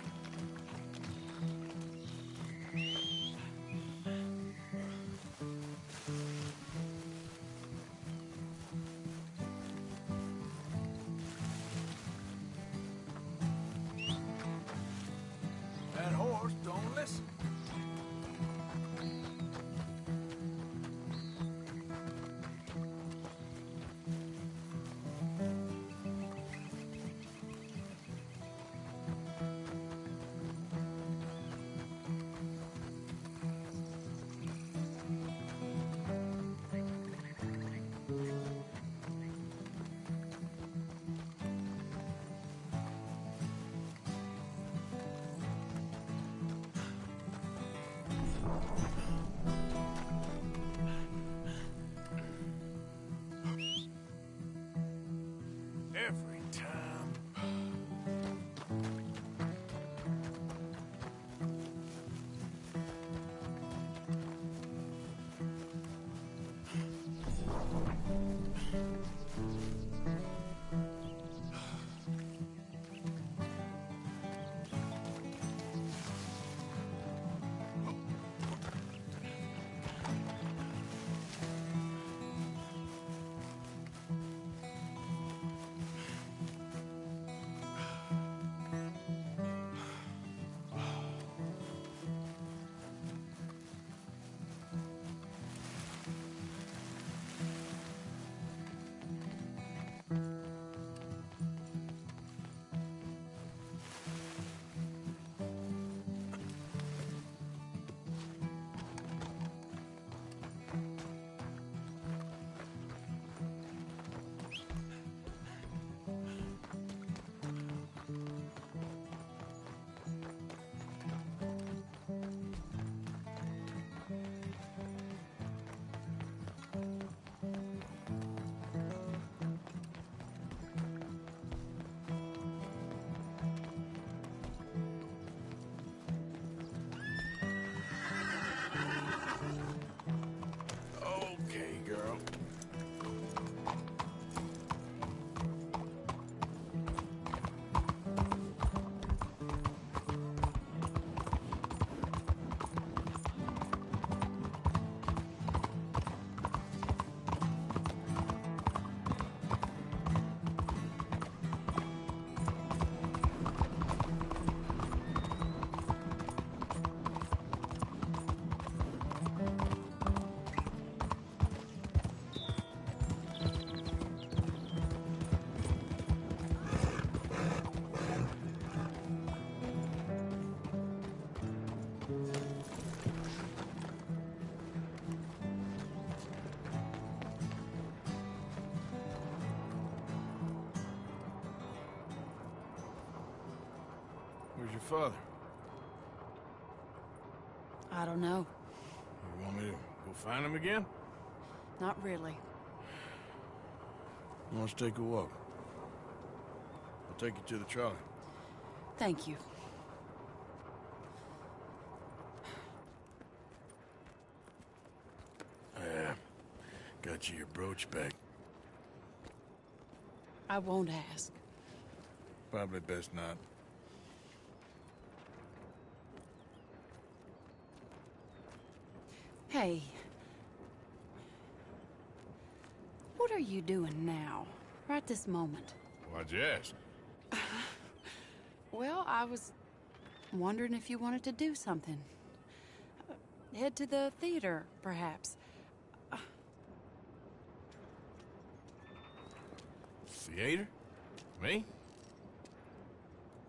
That horse don't listen. Every time. your father? I don't know. You want me to go find him again? Not really. Let's take a walk. I'll take you to the trolley. Thank you. Got you your brooch back. I won't ask. Probably best not. Hey. What are you doing now? Right this moment? Why'd you ask? Well, I was wondering if you wanted to do something. Head to the theater, perhaps. Theater? Me?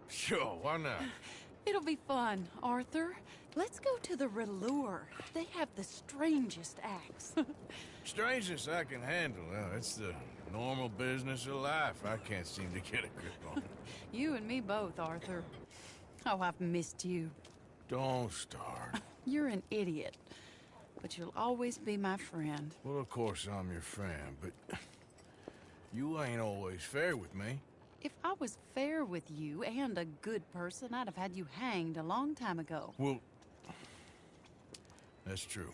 Sure, why not? It'll be fun, Arthur. Let's go to the Relure. They have the strangest acts. Strangeness I can handle. It's the normal business of life. I can't seem to get a grip on. You and me both, Arthur. Oh, I've missed you. Don't start. You're an idiot, but you'll always be my friend. Well, of course I'm your friend, but you ain't always fair with me. If I was fair with you and a good person, I'd have had you hanged a long time ago. Well, that's true.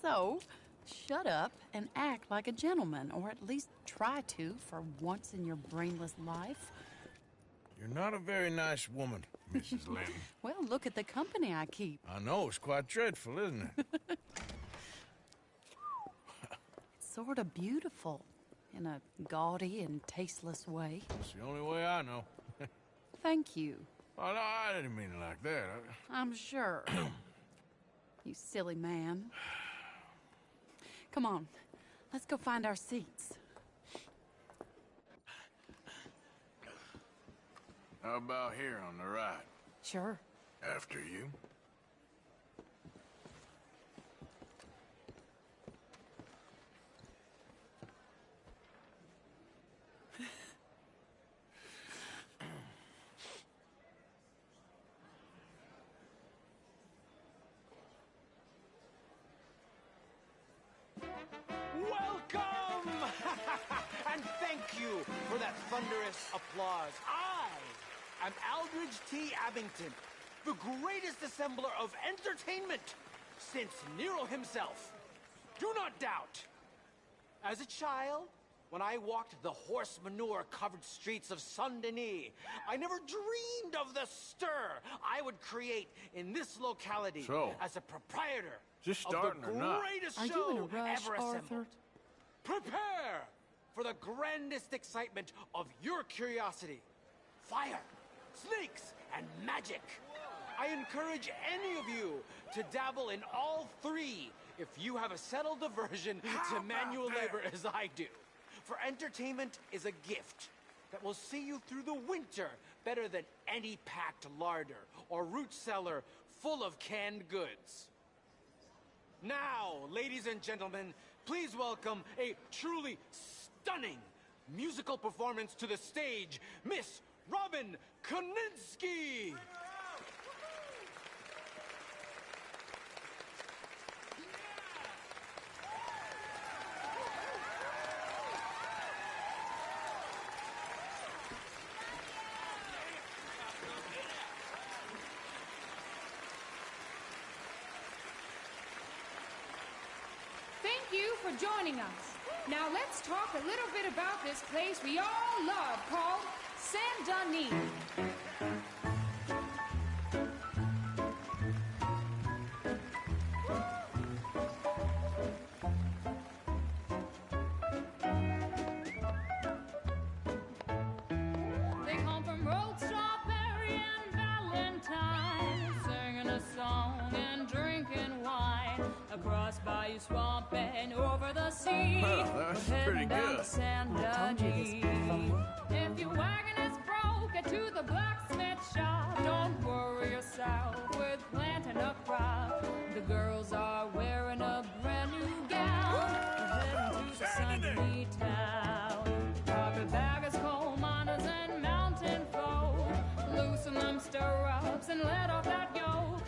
So, shut up and act like a gentleman, or at least try to for once in your brainless life. You're not a very nice woman, Mrs. Linton. Well, look at the company I keep. I know, it's quite dreadful, isn't it? It's sort of beautiful, in a gaudy and tasteless way. It's the only way I know. Thank you. Oh, no, I didn't mean it like that. I'm sure. You silly man. Come on, let's go find our seats. How about here on the right? Sure. After you. Welcome! And thank you for that thunderous applause. I am Aldridge T. Abington, the greatest assembler of entertainment since Nero himself. Do not doubt. As a child, when I walked the horse manure-covered streets of Saint-Denis, I never dreamed of the stir I would create in this locality as a proprietor just starting of the or not? greatest Are you show in a rush, ever assembled. Arthur? Prepare for the grandest excitement of your curiosity. Fire, snakes, and magic. I encourage any of you to dabble in all three if you have a settled aversion to manual labor as I do. For entertainment is a gift that will see you through the winter better than any packed larder or root cellar full of canned goods. Now, ladies and gentlemen, please welcome a truly stunning musical performance to the stage, Miss Robin Koninsky! Thank you for joining us. Now let's talk a little bit about this place we all love called Saint-Denis. They come from Road Strawberry and Valentine, singing a song and drinking wine across Bayou Swamp and over the sea. Well, that's We're pretty heading down good. to Saint-Denis. If your wagon is broke, get to the blacksmith shop. Don't worry yourself with planting a crop. The girls are wearing a brand new gown. We're heading to Saint-Denis town. Carpetbaggers, coal miners, and mountain folk loosen them stirrups ropes and let off that yoke.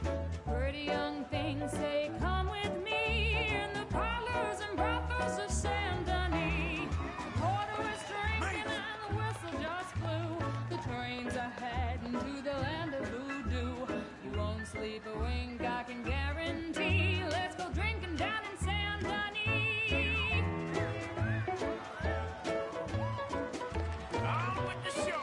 Pretty young things say, come with me in the parlors and brothels of Saint Denis. The porter is drinking and the whistle just blew. The train's ahead into the land of voodoo. You won't sleep a wink, I can guarantee. Let's go drinking down in Saint Denis. On with the show.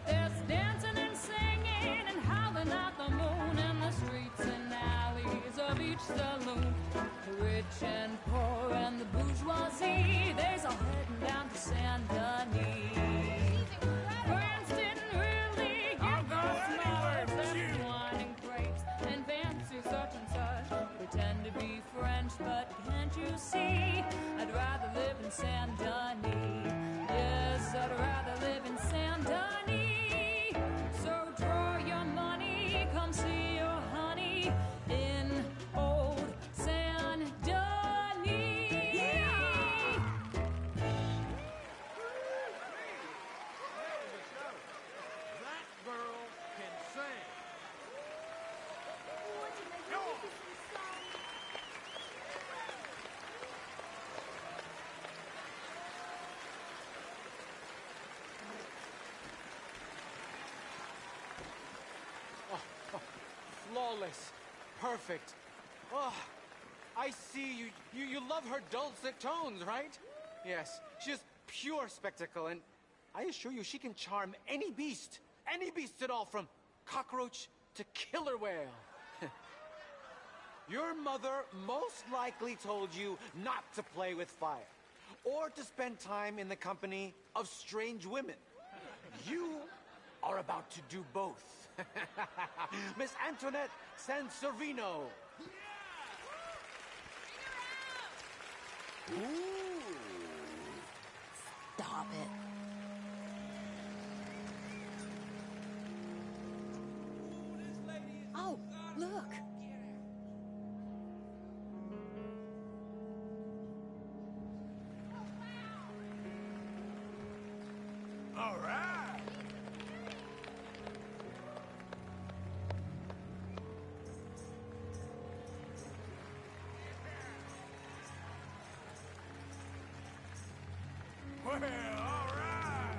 There's dancing and singing and howling at the moon in the streets and alleys of each saloon. The rich and poor and the bourgeoisie, they's all heading down to Saint Denis. France didn't really get the smarts. There's wine and grapes and fancy such and such. Pretend to be French, but can't you see? I'd rather live in Saint Denis. Yes, I'd rather live in Saint Denis. So draw your money, come see your honey in old Saint Denis. That girl can sing. Flawless. Perfect. Oh, I see you love her dulcet tones, right? Yes, she is pure spectacle, and I assure you she can charm any beast at all, from cockroach to killer whale. Your mother most likely told you not to play with fire, or to spend time in the company of strange women. You are about to do both. Miss Antoinette Sansorino. Stop it. Oh, look. All right. Well, all right.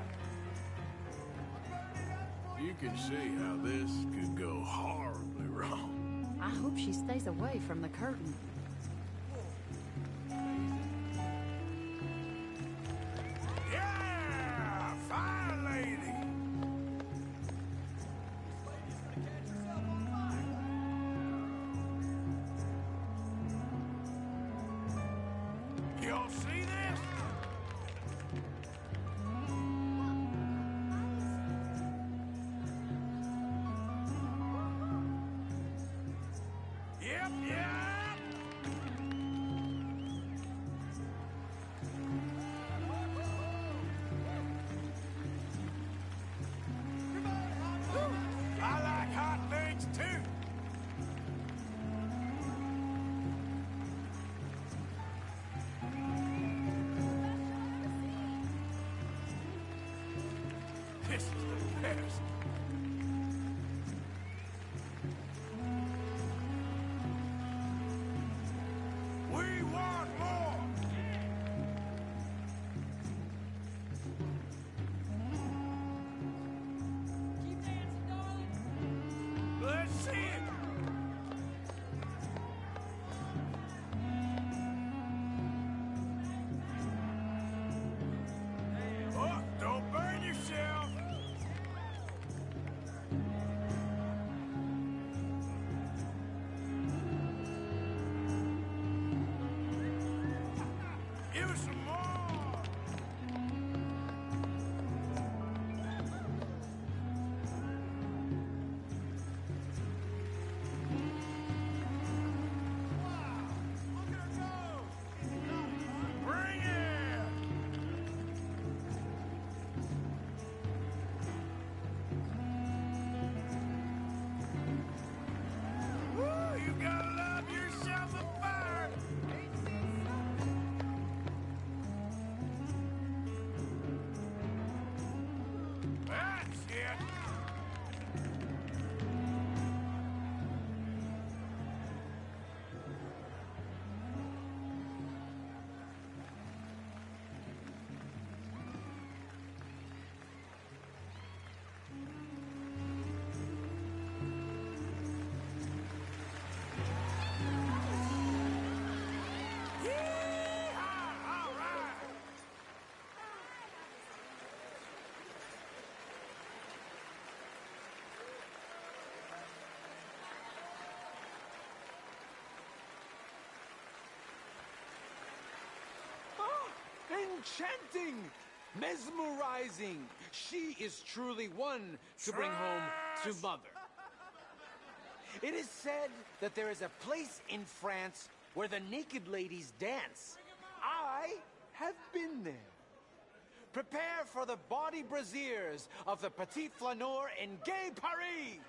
You can see how this could go horribly wrong. I hope she stays away from the curtain. Yeah, fine lady. Y'all see this? Yep, yep. I like hot things too. This is the best. enchanting, mesmerizing. She is truly one to bring home to mother. It is said that there is a place in France where the naked ladies dance. I have been there. Prepare for the bawdy brassiers of the Petit Flaneur in Gay Paris!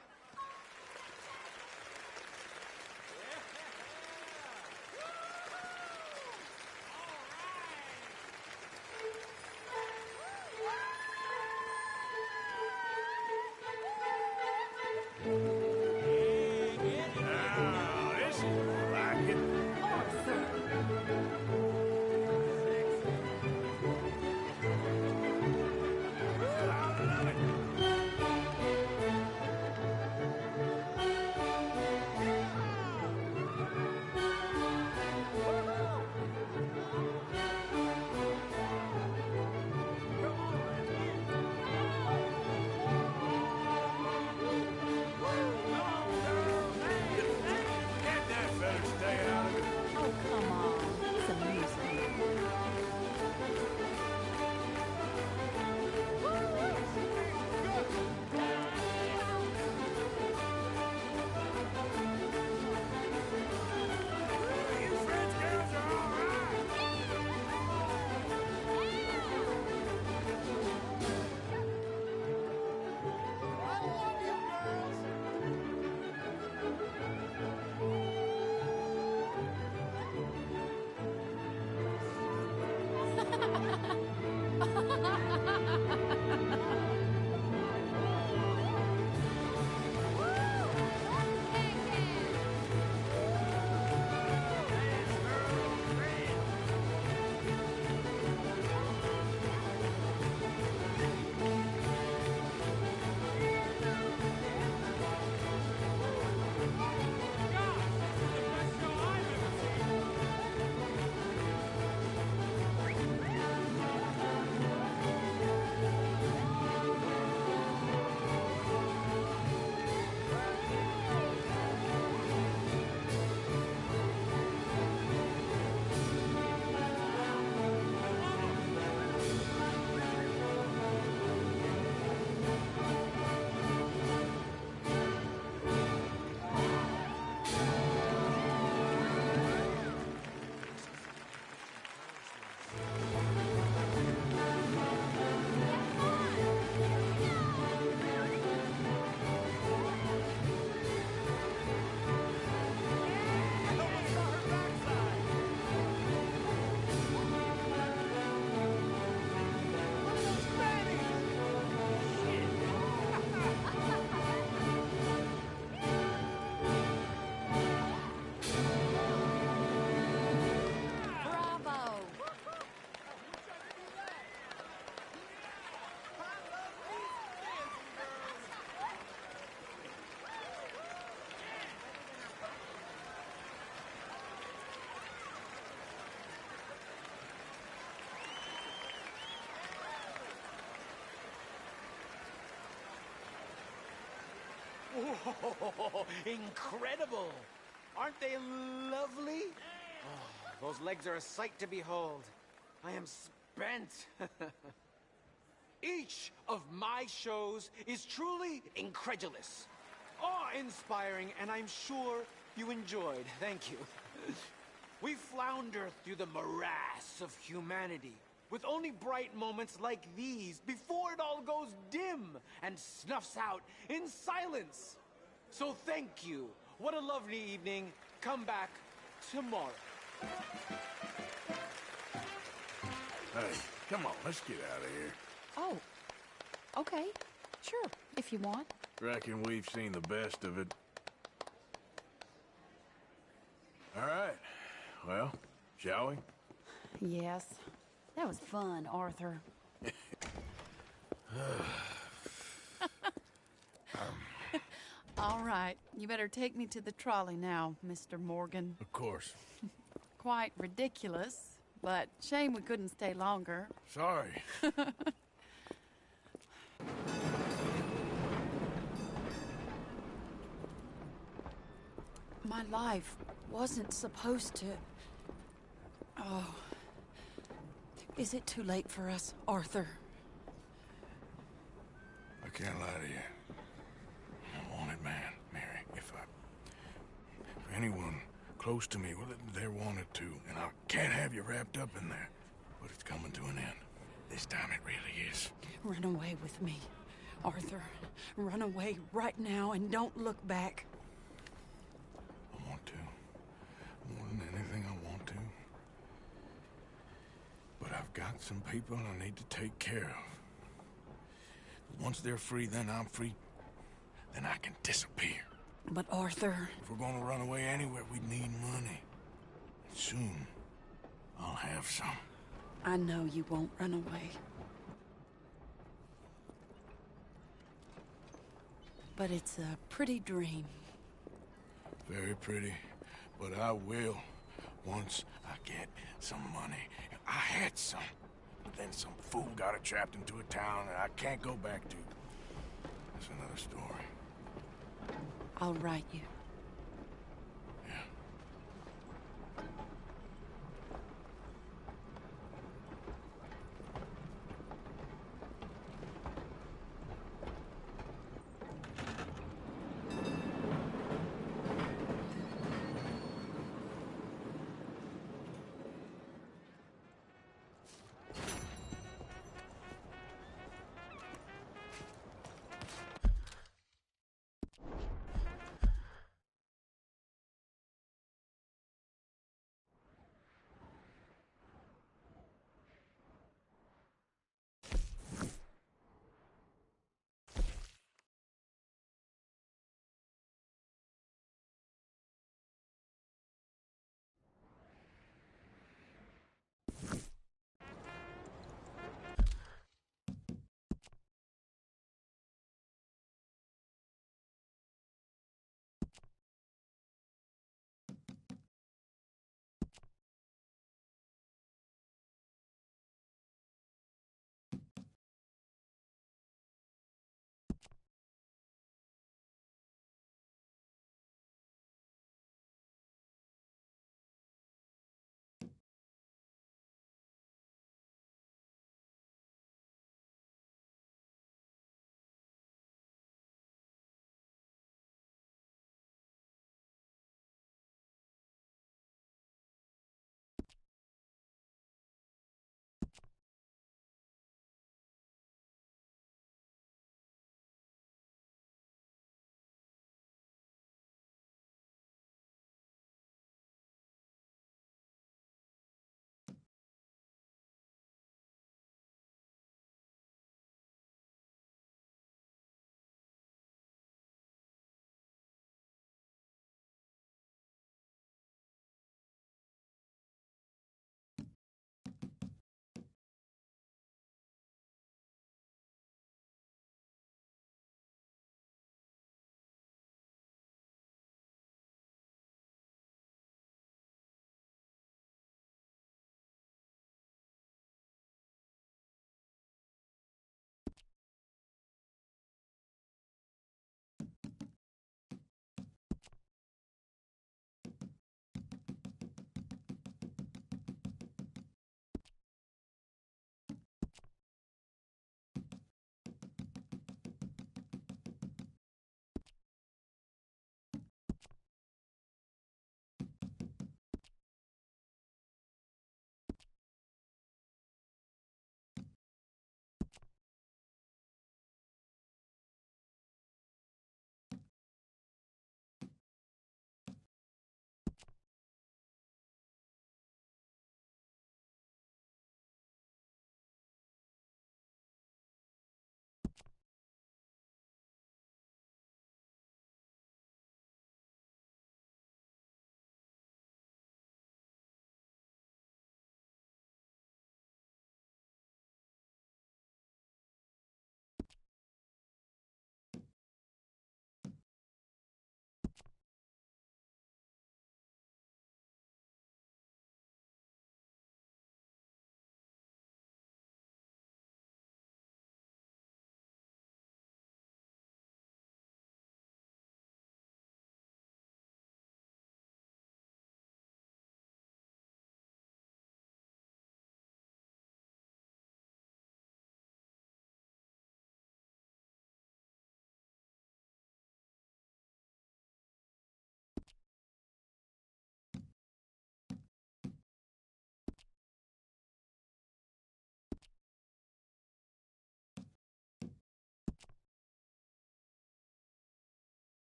Whoa, incredible! Aren't they lovely? Oh, those legs are a sight to behold. I am spent. Each of my shows is truly incredulous, awe-inspiring, and I'm sure you enjoyed. Thank you. We flounder through the morass of humanity, with only bright moments like these before it all goes dim and snuffs out in silence. So thank you. What a lovely evening. Come back tomorrow. Hey, come on, let's get out of here. Oh, okay. Sure, if you want. Reckon we've seen the best of it. All right. Well, shall we? Yes. That was fun, Arthur. All right. You better take me to the trolley now, Mr. Morgan. Of course. Quite ridiculous, but shame we couldn't stay longer. Sorry. My life wasn't supposed to... Oh. Is it too late for us, Arthur? I can't lie to you. I'm a wanted man, Mary. If anyone close to me, well, they're wanted too. And I can't have you wrapped up in there. But it's coming to an end. This time it really is. Run away with me, Arthur. Run away right now and don't look back. I want to. More than anything, I want to. But I've got some people I need to take care of. Once they're free, then I'm free. Then I can disappear. But Arthur... If we're gonna run away anywhere, we need money. And soon, I'll have some. I know you won't run away. But it's a pretty dream. Very pretty. But I will, once I get some money. I had some. But then some fool got it trapped into a town that I can't go back to. That's another story. I'll write you.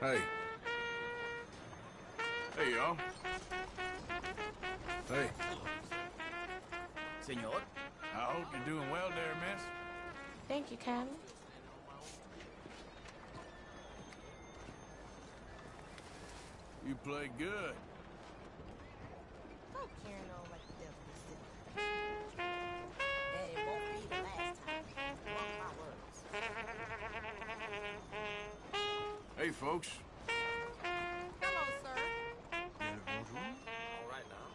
Hey. Hey, y'all. Hey. Senor? I hope you're doing well there, miss. Thank you, Captain. You play good. Don't carry on like the devil is silly. And it won't be the last time. Mark my words. Hey, folks. Hello, sir. Bonjour. All right now.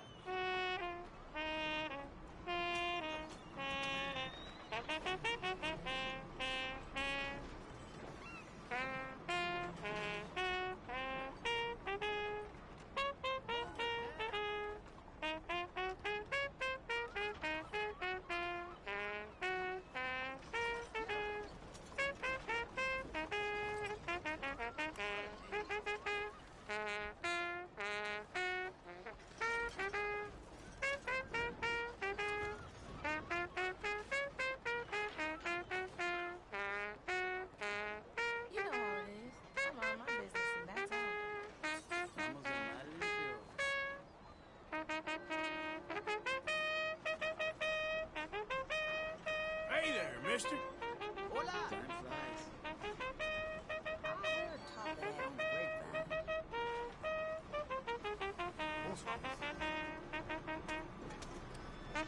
You know how it is. I mind my business, and that's all. Vamos a madre de Dios. Hey there, mister. Hola. Time flies. I heard talk of that on the grapevine.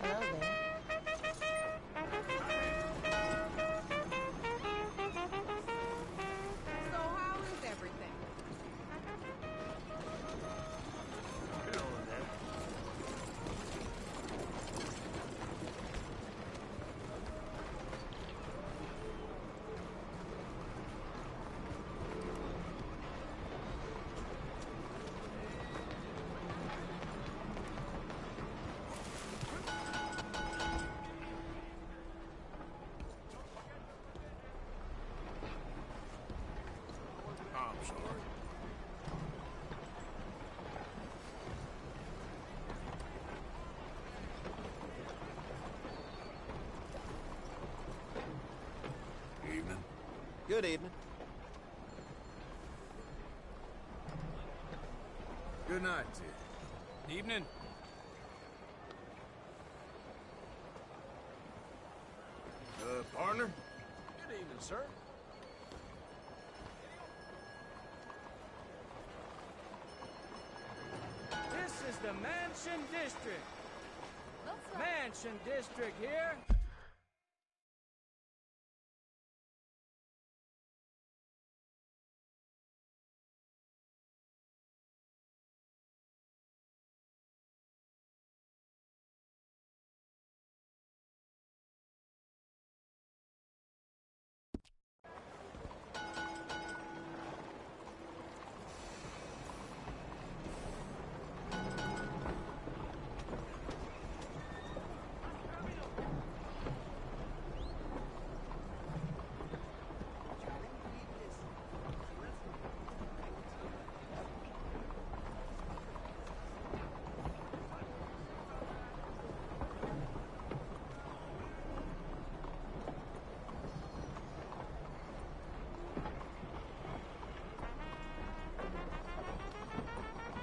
Hello there. So how is everything? Hello there. I'm sorry. Evening. Good evening. Good night to you. Evening. Partner? Good evening, sir. This is the Mansion District. Mansion District here.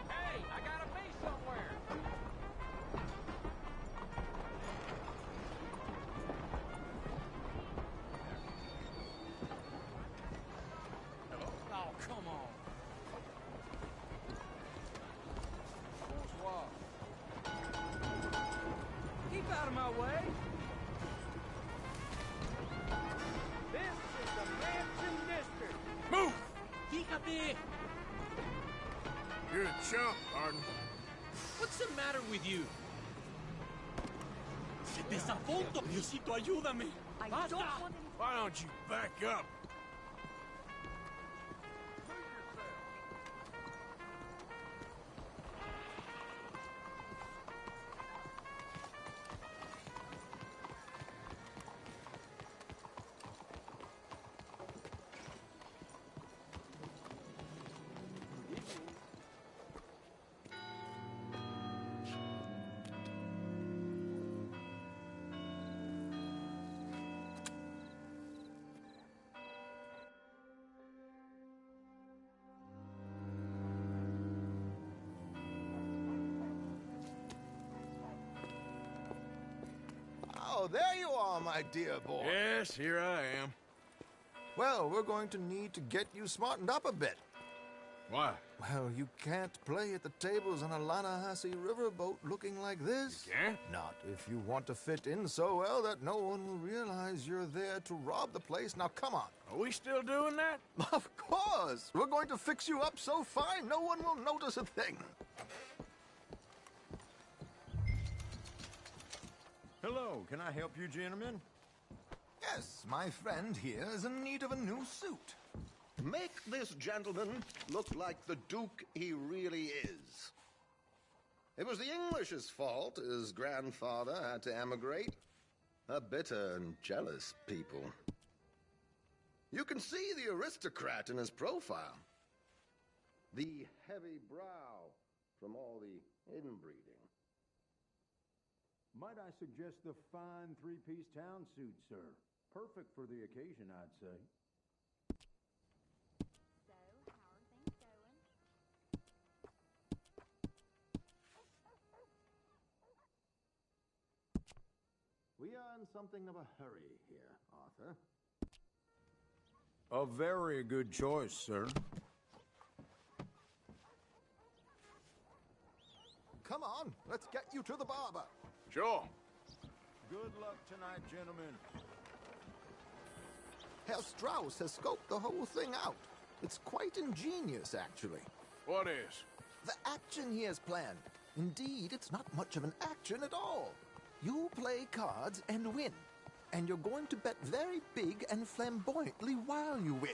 Hey, I gotta be somewhere. Oh, come on. Bonsoir. Keep out of my way. This is the Mansion District. Move! Fíjate! You're a chump, Arden. What's the matter with you? Se desapunto. Diosito, ayúdame. Basta. Why don't you back up? there you are, my dear boy. Yes, here I am. Well, we're going to need to get you smartened up a bit. Why? Well, you can't play at the tables on a Lannahechee riverboat looking like this. You can't? Not if you want to fit in so well that no one will realize you're there to rob the place. Now, come on. Are we still doing that? Of course. We're going to fix you up so fine no one will notice a thing. Hello, can I help you, gentlemen? Yes, my friend here is in need of a new suit. Make this gentleman look like the Duke he really is. It was the English's fault his grandfather had to emigrate. A bitter and jealous people. You can see the aristocrat in his profile. The heavy brow from all the inbreeding. Might I suggest the fine three-piece town suit, sir? Perfect for the occasion, I'd say. So, how are things going? We are in something of a hurry here, Arthur. A very good choice, sir. Come on, let's get you to the barber. Sure. Good luck tonight, gentlemen. Herr Strauss has scoped the whole thing out. It's quite ingenious, actually. What is? The action he has planned. Indeed, it's not much of an action at all. You play cards and win. And you're going to bet very big and flamboyantly while you win.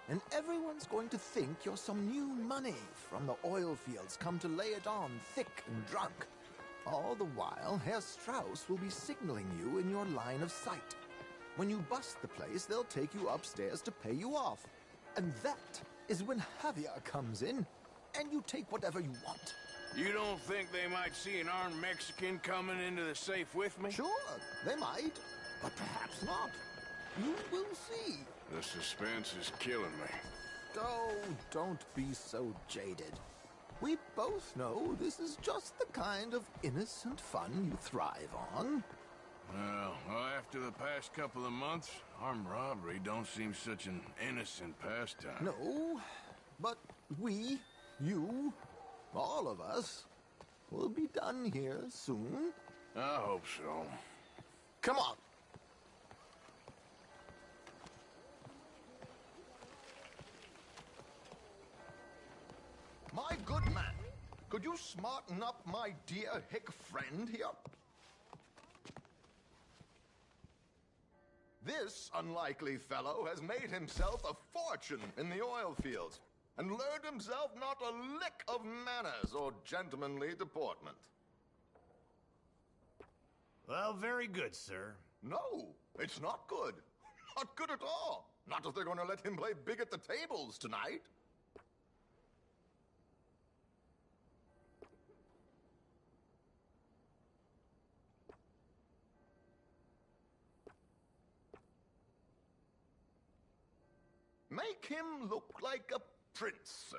And everyone's going to think you're some new money from the oil fields come to lay it on thick and drunk. All the while, Herr Strauss will be signaling you in your line of sight. When you bust the place, they'll take you upstairs to pay you off. And that is when Javier comes in, and you take whatever you want. You don't think they might see an armed Mexican coming into the safe with me? Sure, they might, but perhaps not. You will see. The suspense is killing me. Oh, don't be so jaded. We both know this is just the kind of innocent fun you thrive on. Well, after the past couple of months, armed robbery don't seem such an innocent pastime. No, but we, you, all of us, will be done here soon. I hope so. Come on. My good man, could you smarten up my dear hick friend here? This unlikely fellow has made himself a fortune in the oil fields and learned himself not a lick of manners or gentlemanly deportment. Well, very good, sir. No, it's not good. Not good at all. Not if they're going to let him play big at the tables tonight. Make him look like a prince, sir.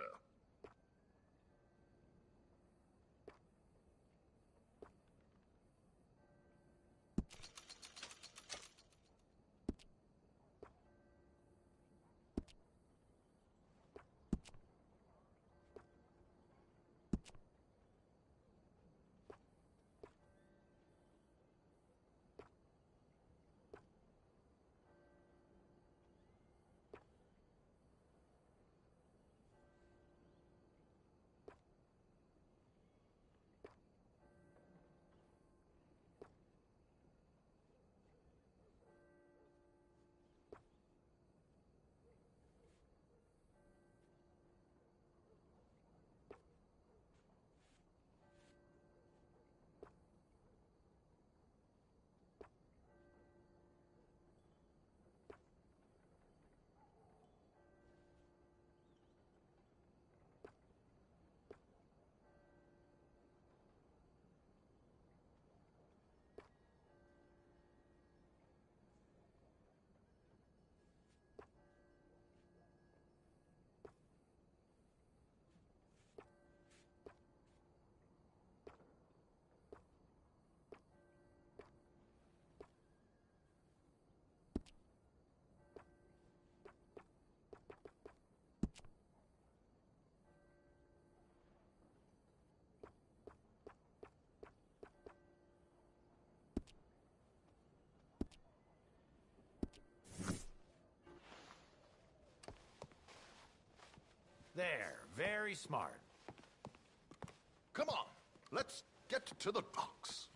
There, very smart. Come on, let's get to the docks.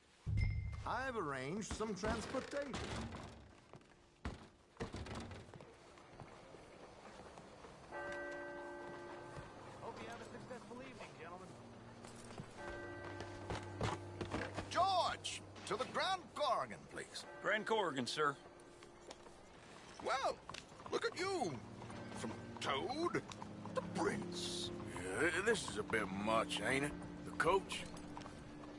I've arranged some transportation. Hope you have a successful evening, gentlemen. George, to the Grand Corrigan, please. Grand Corrigan, sir. Well, look at you. From Toad to Prince. Yeah, this is a bit much, ain't it? The coach?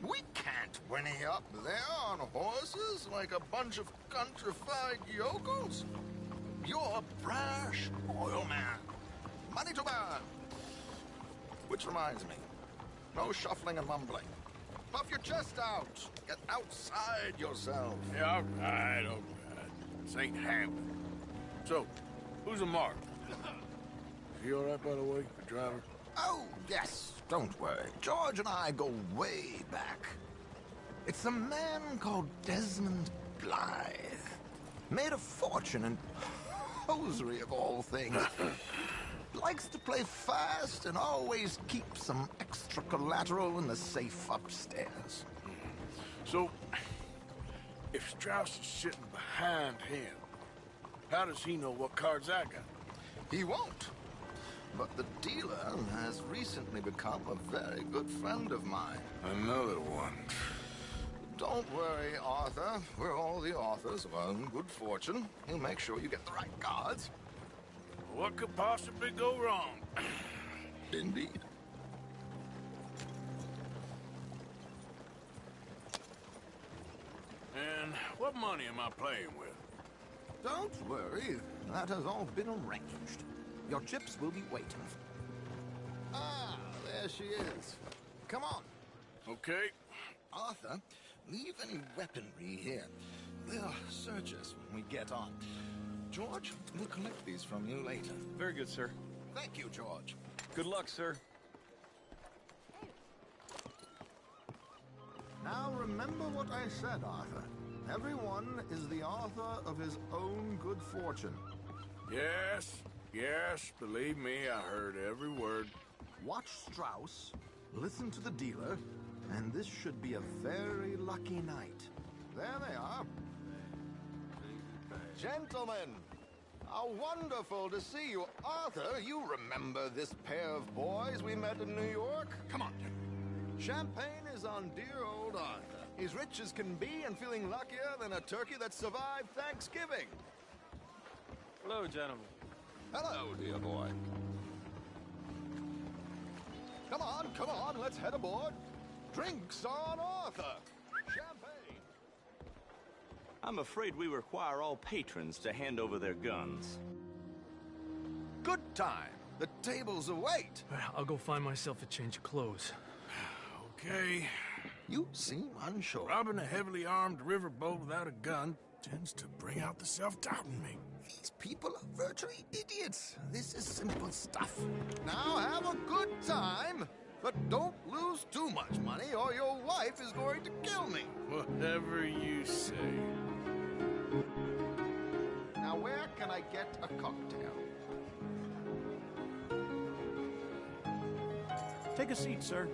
We can't whinny up there on horses like a bunch of countrified yokels. You're a brash oil man. Money to burn. Which reminds me, no shuffling and mumbling. Puff your chest out. Get outside yourself. Yeah, all right. This ain't happening. So, who's a mark? Is he all right, by the way, the driver? Oh, yes. Don't worry. George and I go way back. It's a man called Desmond Blythe. Made a fortune in hosiery of all things. Likes to play fast and always keep some extra collateral in the safe upstairs. So, if Strauss is sitting behind him, how does he know what cards I got? He won't. But the dealer has recently become a very good friend of mine. Another one. Don't worry, Arthur. We're all the authors of our own good fortune. He'll make sure you get the right cards. What could possibly go wrong? Indeed. And what money am I playing with? Don't worry. That has all been arranged. Your chips will be waiting. Ah, there she is. Come on. Okay. Arthur, leave any weaponry here. They'll search us when we get on. George, we'll collect these from you later. Very good, sir. Thank you, George. Good luck, sir. Now remember what I said, Arthur. Everyone is the author of his own good fortune. Yes, believe me, I heard every word. Watch Strauss, listen to the dealer, and this should be a very lucky night. There they are. Gentlemen, how wonderful to see you. Arthur, you remember this pair of boys we met in New York? Come on. Champagne is on dear old Arthur. He's rich as can be and feeling luckier than a turkey that survived Thanksgiving. Hello, gentlemen. Hello, dear boy. Come on, let's head aboard. Drinks on Arthur. Champagne. I'm afraid we require all patrons to hand over their guns. Good time. The tables await. I'll go find myself a change of clothes. Okay. You seem unsure. Robbing a heavily armed riverboat without a gun tends to bring out the self-doubt in me. These people are virtually idiots. This is simple stuff. Now have a good time, but don't lose too much money or your wife is going to kill me. Whatever you say. Now where can I get a cocktail? Take a seat, sir.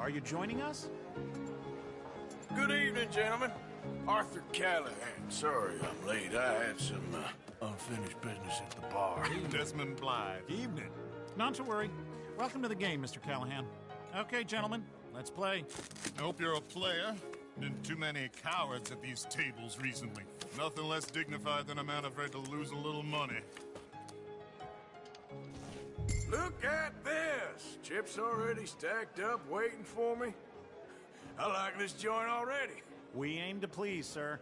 Are you joining us? Good evening, gentlemen. Arthur Callahan. Sorry I'm late. I had some unfinished business at the bar. Desmond Blythe. Evening. Not to worry. Welcome to the game, Mr. Callahan. Okay, gentlemen, let's play. I hope you're a player. Been too many cowards at these tables recently. Nothing less dignified than a man afraid to lose a little money. Look at this! Chips already stacked up, waiting for me. I like this joint already. We aim to please, sir.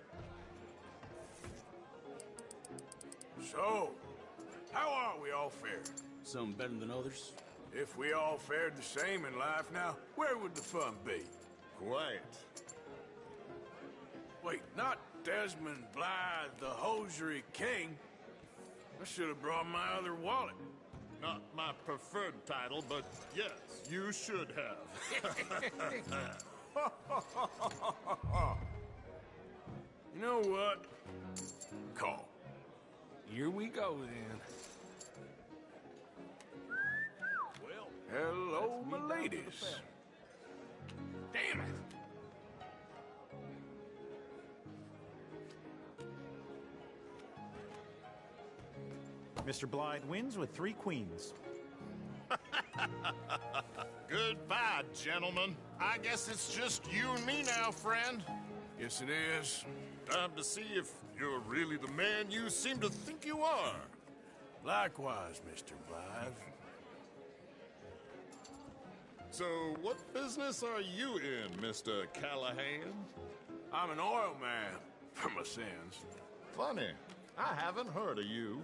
So, how are we all fared? Some better than others. If we all fared the same in life now, where would the fun be? Quiet. Wait, not Desmond Blythe, the hosiery king. I should have brought my other wallet. Not my preferred title, but yes, you should have. You know what? Call. Here we go, then. Well, hello, my ladies. Damn it! Mr. Blythe wins with 3 queens. Goodbye, gentlemen. I guess it's just you and me now, friend. Yes, it is. Time to see if you're really the man you seem to think you are. Likewise, Mr. Blythe. So, what business are you in, Mr. Callahan? I'm an oil man, for my sins. Funny. I haven't heard of you.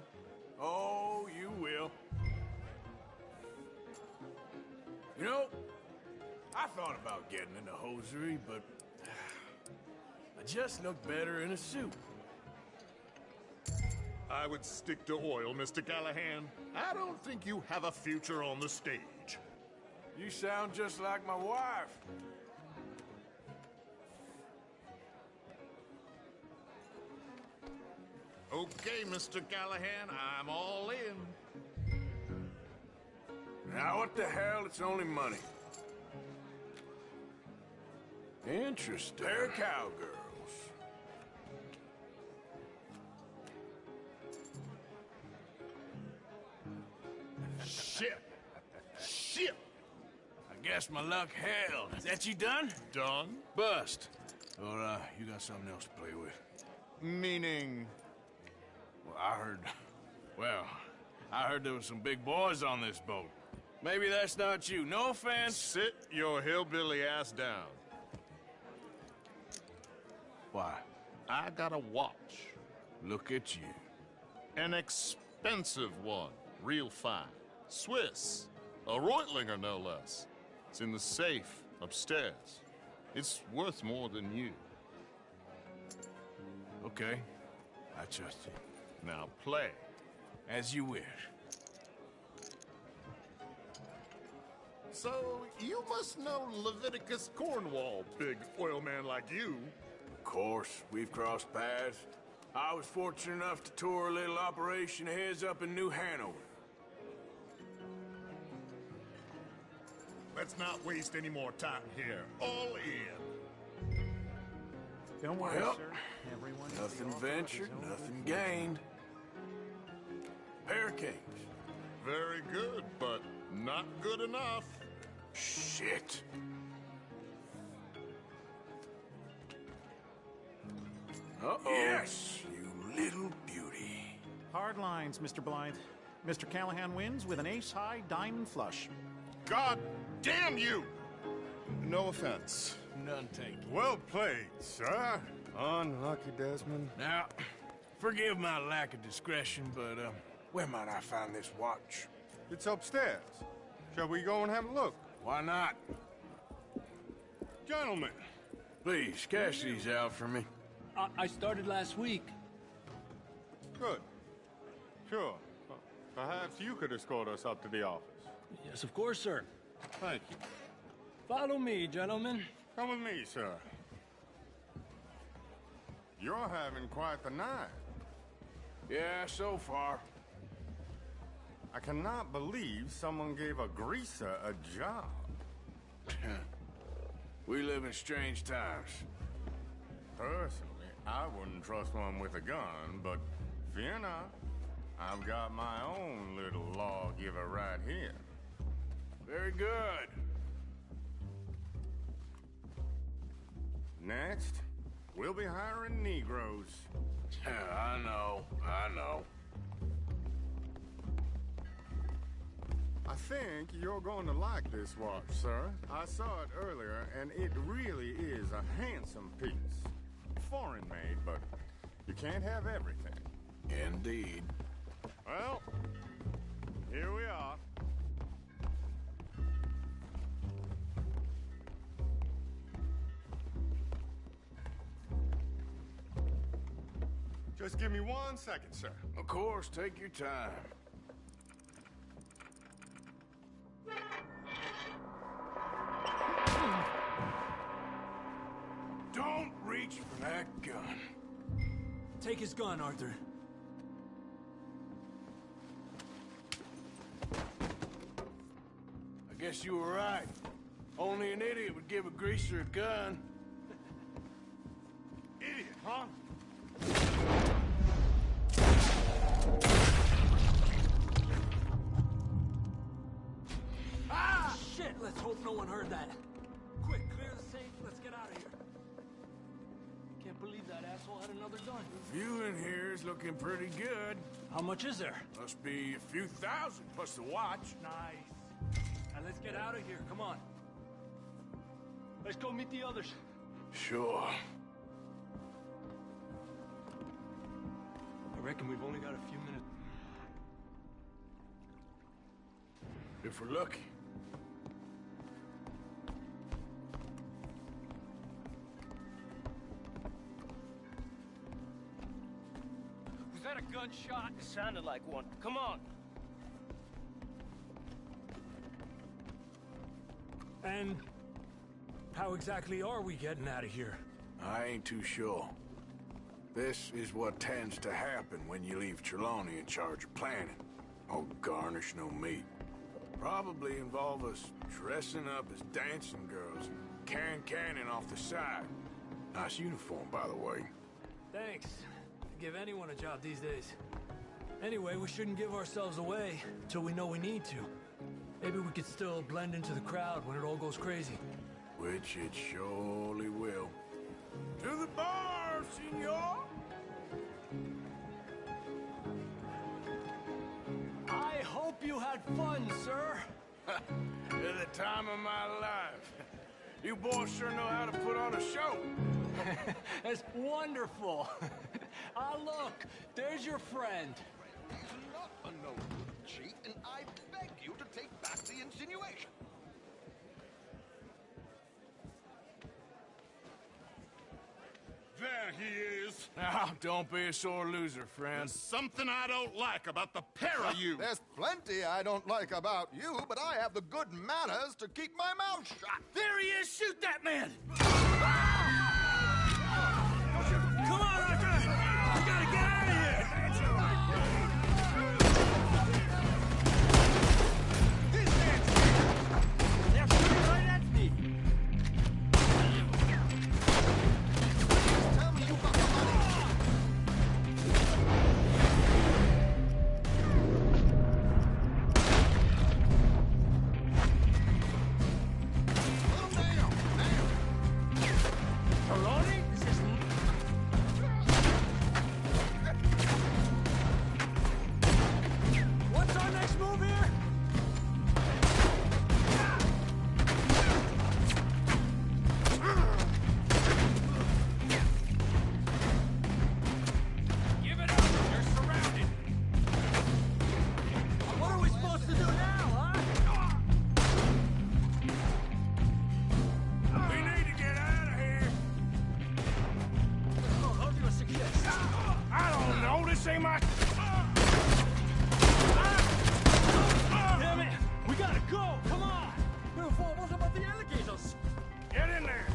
Oh, you will. You know, I thought about getting into hosiery, but I just look better in a suit. I would stick to oil, Mr. Callahan. I don't think you have a future on the stage. You sound just like my wife. Okay, Mr. Callahan, I'm all in. Now, what the hell? It's only money. Interesting. They're cowgirls. Shit! Shit! I guess my luck held. Is that you done? Done? Bust. Or, you got something else to play with? Meaning? Well, I heard there was some big boys on this boat. Maybe that's not you. No offense. Sit your hillbilly ass down. Why? I got a watch. Look at you. An expensive one. Real fine. Swiss. A Reutlinger, no less. It's in the safe upstairs. It's worth more than you. Okay. I trust you. Now play. As you wish. So, you must know Leviticus Cornwall, big oil man like you. Of course, we've crossed paths. I was fortunate enough to tour a little operation of his up in New Hanover. Let's not waste any more time here. All in. Don't worry, Well, sir. Everyone nothing ventured, nothing gained. Pair of kings. Very good, but not good enough. Shit. Uh-oh. Yes, you little beauty. Hard lines, Mr. Blythe. Mr. Callahan wins with an ace-high diamond flush. God damn you! No offense. None taken. Well played, sir. Unlucky, Desmond. Now, forgive my lack of discretion, but, where might I find this watch? It's upstairs. Shall we go and have a look? Why not? Gentlemen. Please, cash these out for me. I started last week. Good. Sure. Perhaps you could escort us up to the office. Yes, of course, sir. Thank you. Follow me, gentlemen. Come with me, sir. You're having quite the night. Yeah, so far. I cannot believe someone gave a greaser a job. We live in strange times. Personally, I wouldn't trust one with a gun, but fear not. I've got my own little lawgiver right here. Very good. Next, we'll be hiring Negroes. I know. I think you're going to like this watch, sir. I saw it earlier, and it really is a handsome piece. Foreign made, but you can't have everything. Indeed. Well, here we are. Just give me 1 second, sir. Of course, take your time. Don't reach for that gun. Take his gun, Arthur. I guess you were right. Only an idiot would give a greaser a gun. Idiot, huh? Ah! Shit! Let's hope no one heard that. Quick, clear the safe. Let's get out of here. Can't believe that asshole had another gun. The view in here is looking pretty good. How much is there? Must be a few thousand plus the watch. Nice. Now let's get out of here. Come on. Let's go meet the others. Sure. I reckon we've only got a few minutes. If we're lucky. Was that a gunshot? It sounded like one. Come on. And how exactly are we getting out of here? I ain't too sure. This is what tends to happen when you leave Trelawney in charge of planning. Oh, garnish no meat. Probably involve us dressing up as dancing girls and canning off the side. Nice uniform, by the way. Thanks. Give anyone a job these days. Anyway, we shouldn't give ourselves away till we know we need to. Maybe we could still blend into the crowd when it all goes crazy. Which it surely will. To the bar, senor! I hope you had fun, sir. At the time of my life. You boys sure know how to put on a show. That's wonderful. Ah, look, there's your friend. He's not a known cheat, and I beg you to take back the insinuation. There he is. Now, don't be a sore loser, friend. There's something I don't like about the pair of you. There's plenty I don't like about you, but I have the good manners to keep my mouth shut. There he is! Shoot that man! Come on, Arthur! We gotta get out of here! This man's here! They're shooting right at me! Tell me you got the money. Put 'em down, now. Trelawney? This is... What's our next move here? Give it up! You're surrounded! What are we supposed to do now, huh? We need to get out of here. Oh, how do you suggest? I don't know. This ain't my... Damn it! We gotta go! Come on! What about the alligators? Get in there.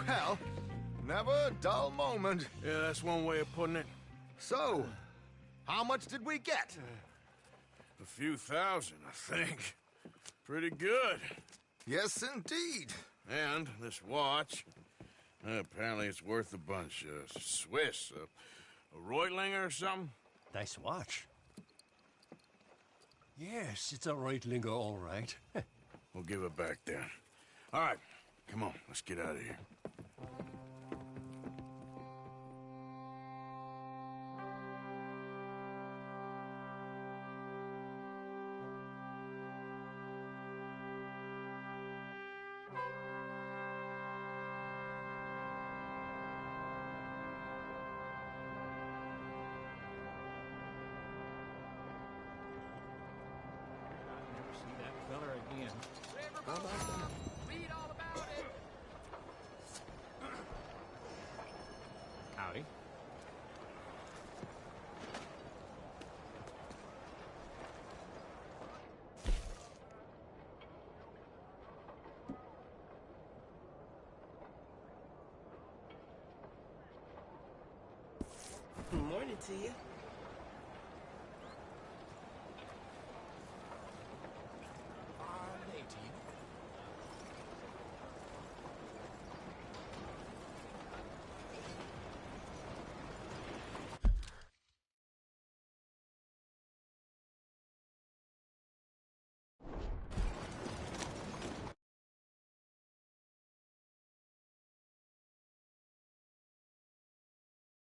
Well, never a dull moment. Yeah, that's one way of putting it. So, how much did we get? A few thousand, I think. Pretty good. Yes, indeed. And this watch, apparently it's worth a bunch. Swiss, a Reutlinger or something? Nice watch. Yes, it's a Reutlinger, all right. We'll give it back then. All right, come on, let's get out of here. Never see that feller again. Read all about it! it to you.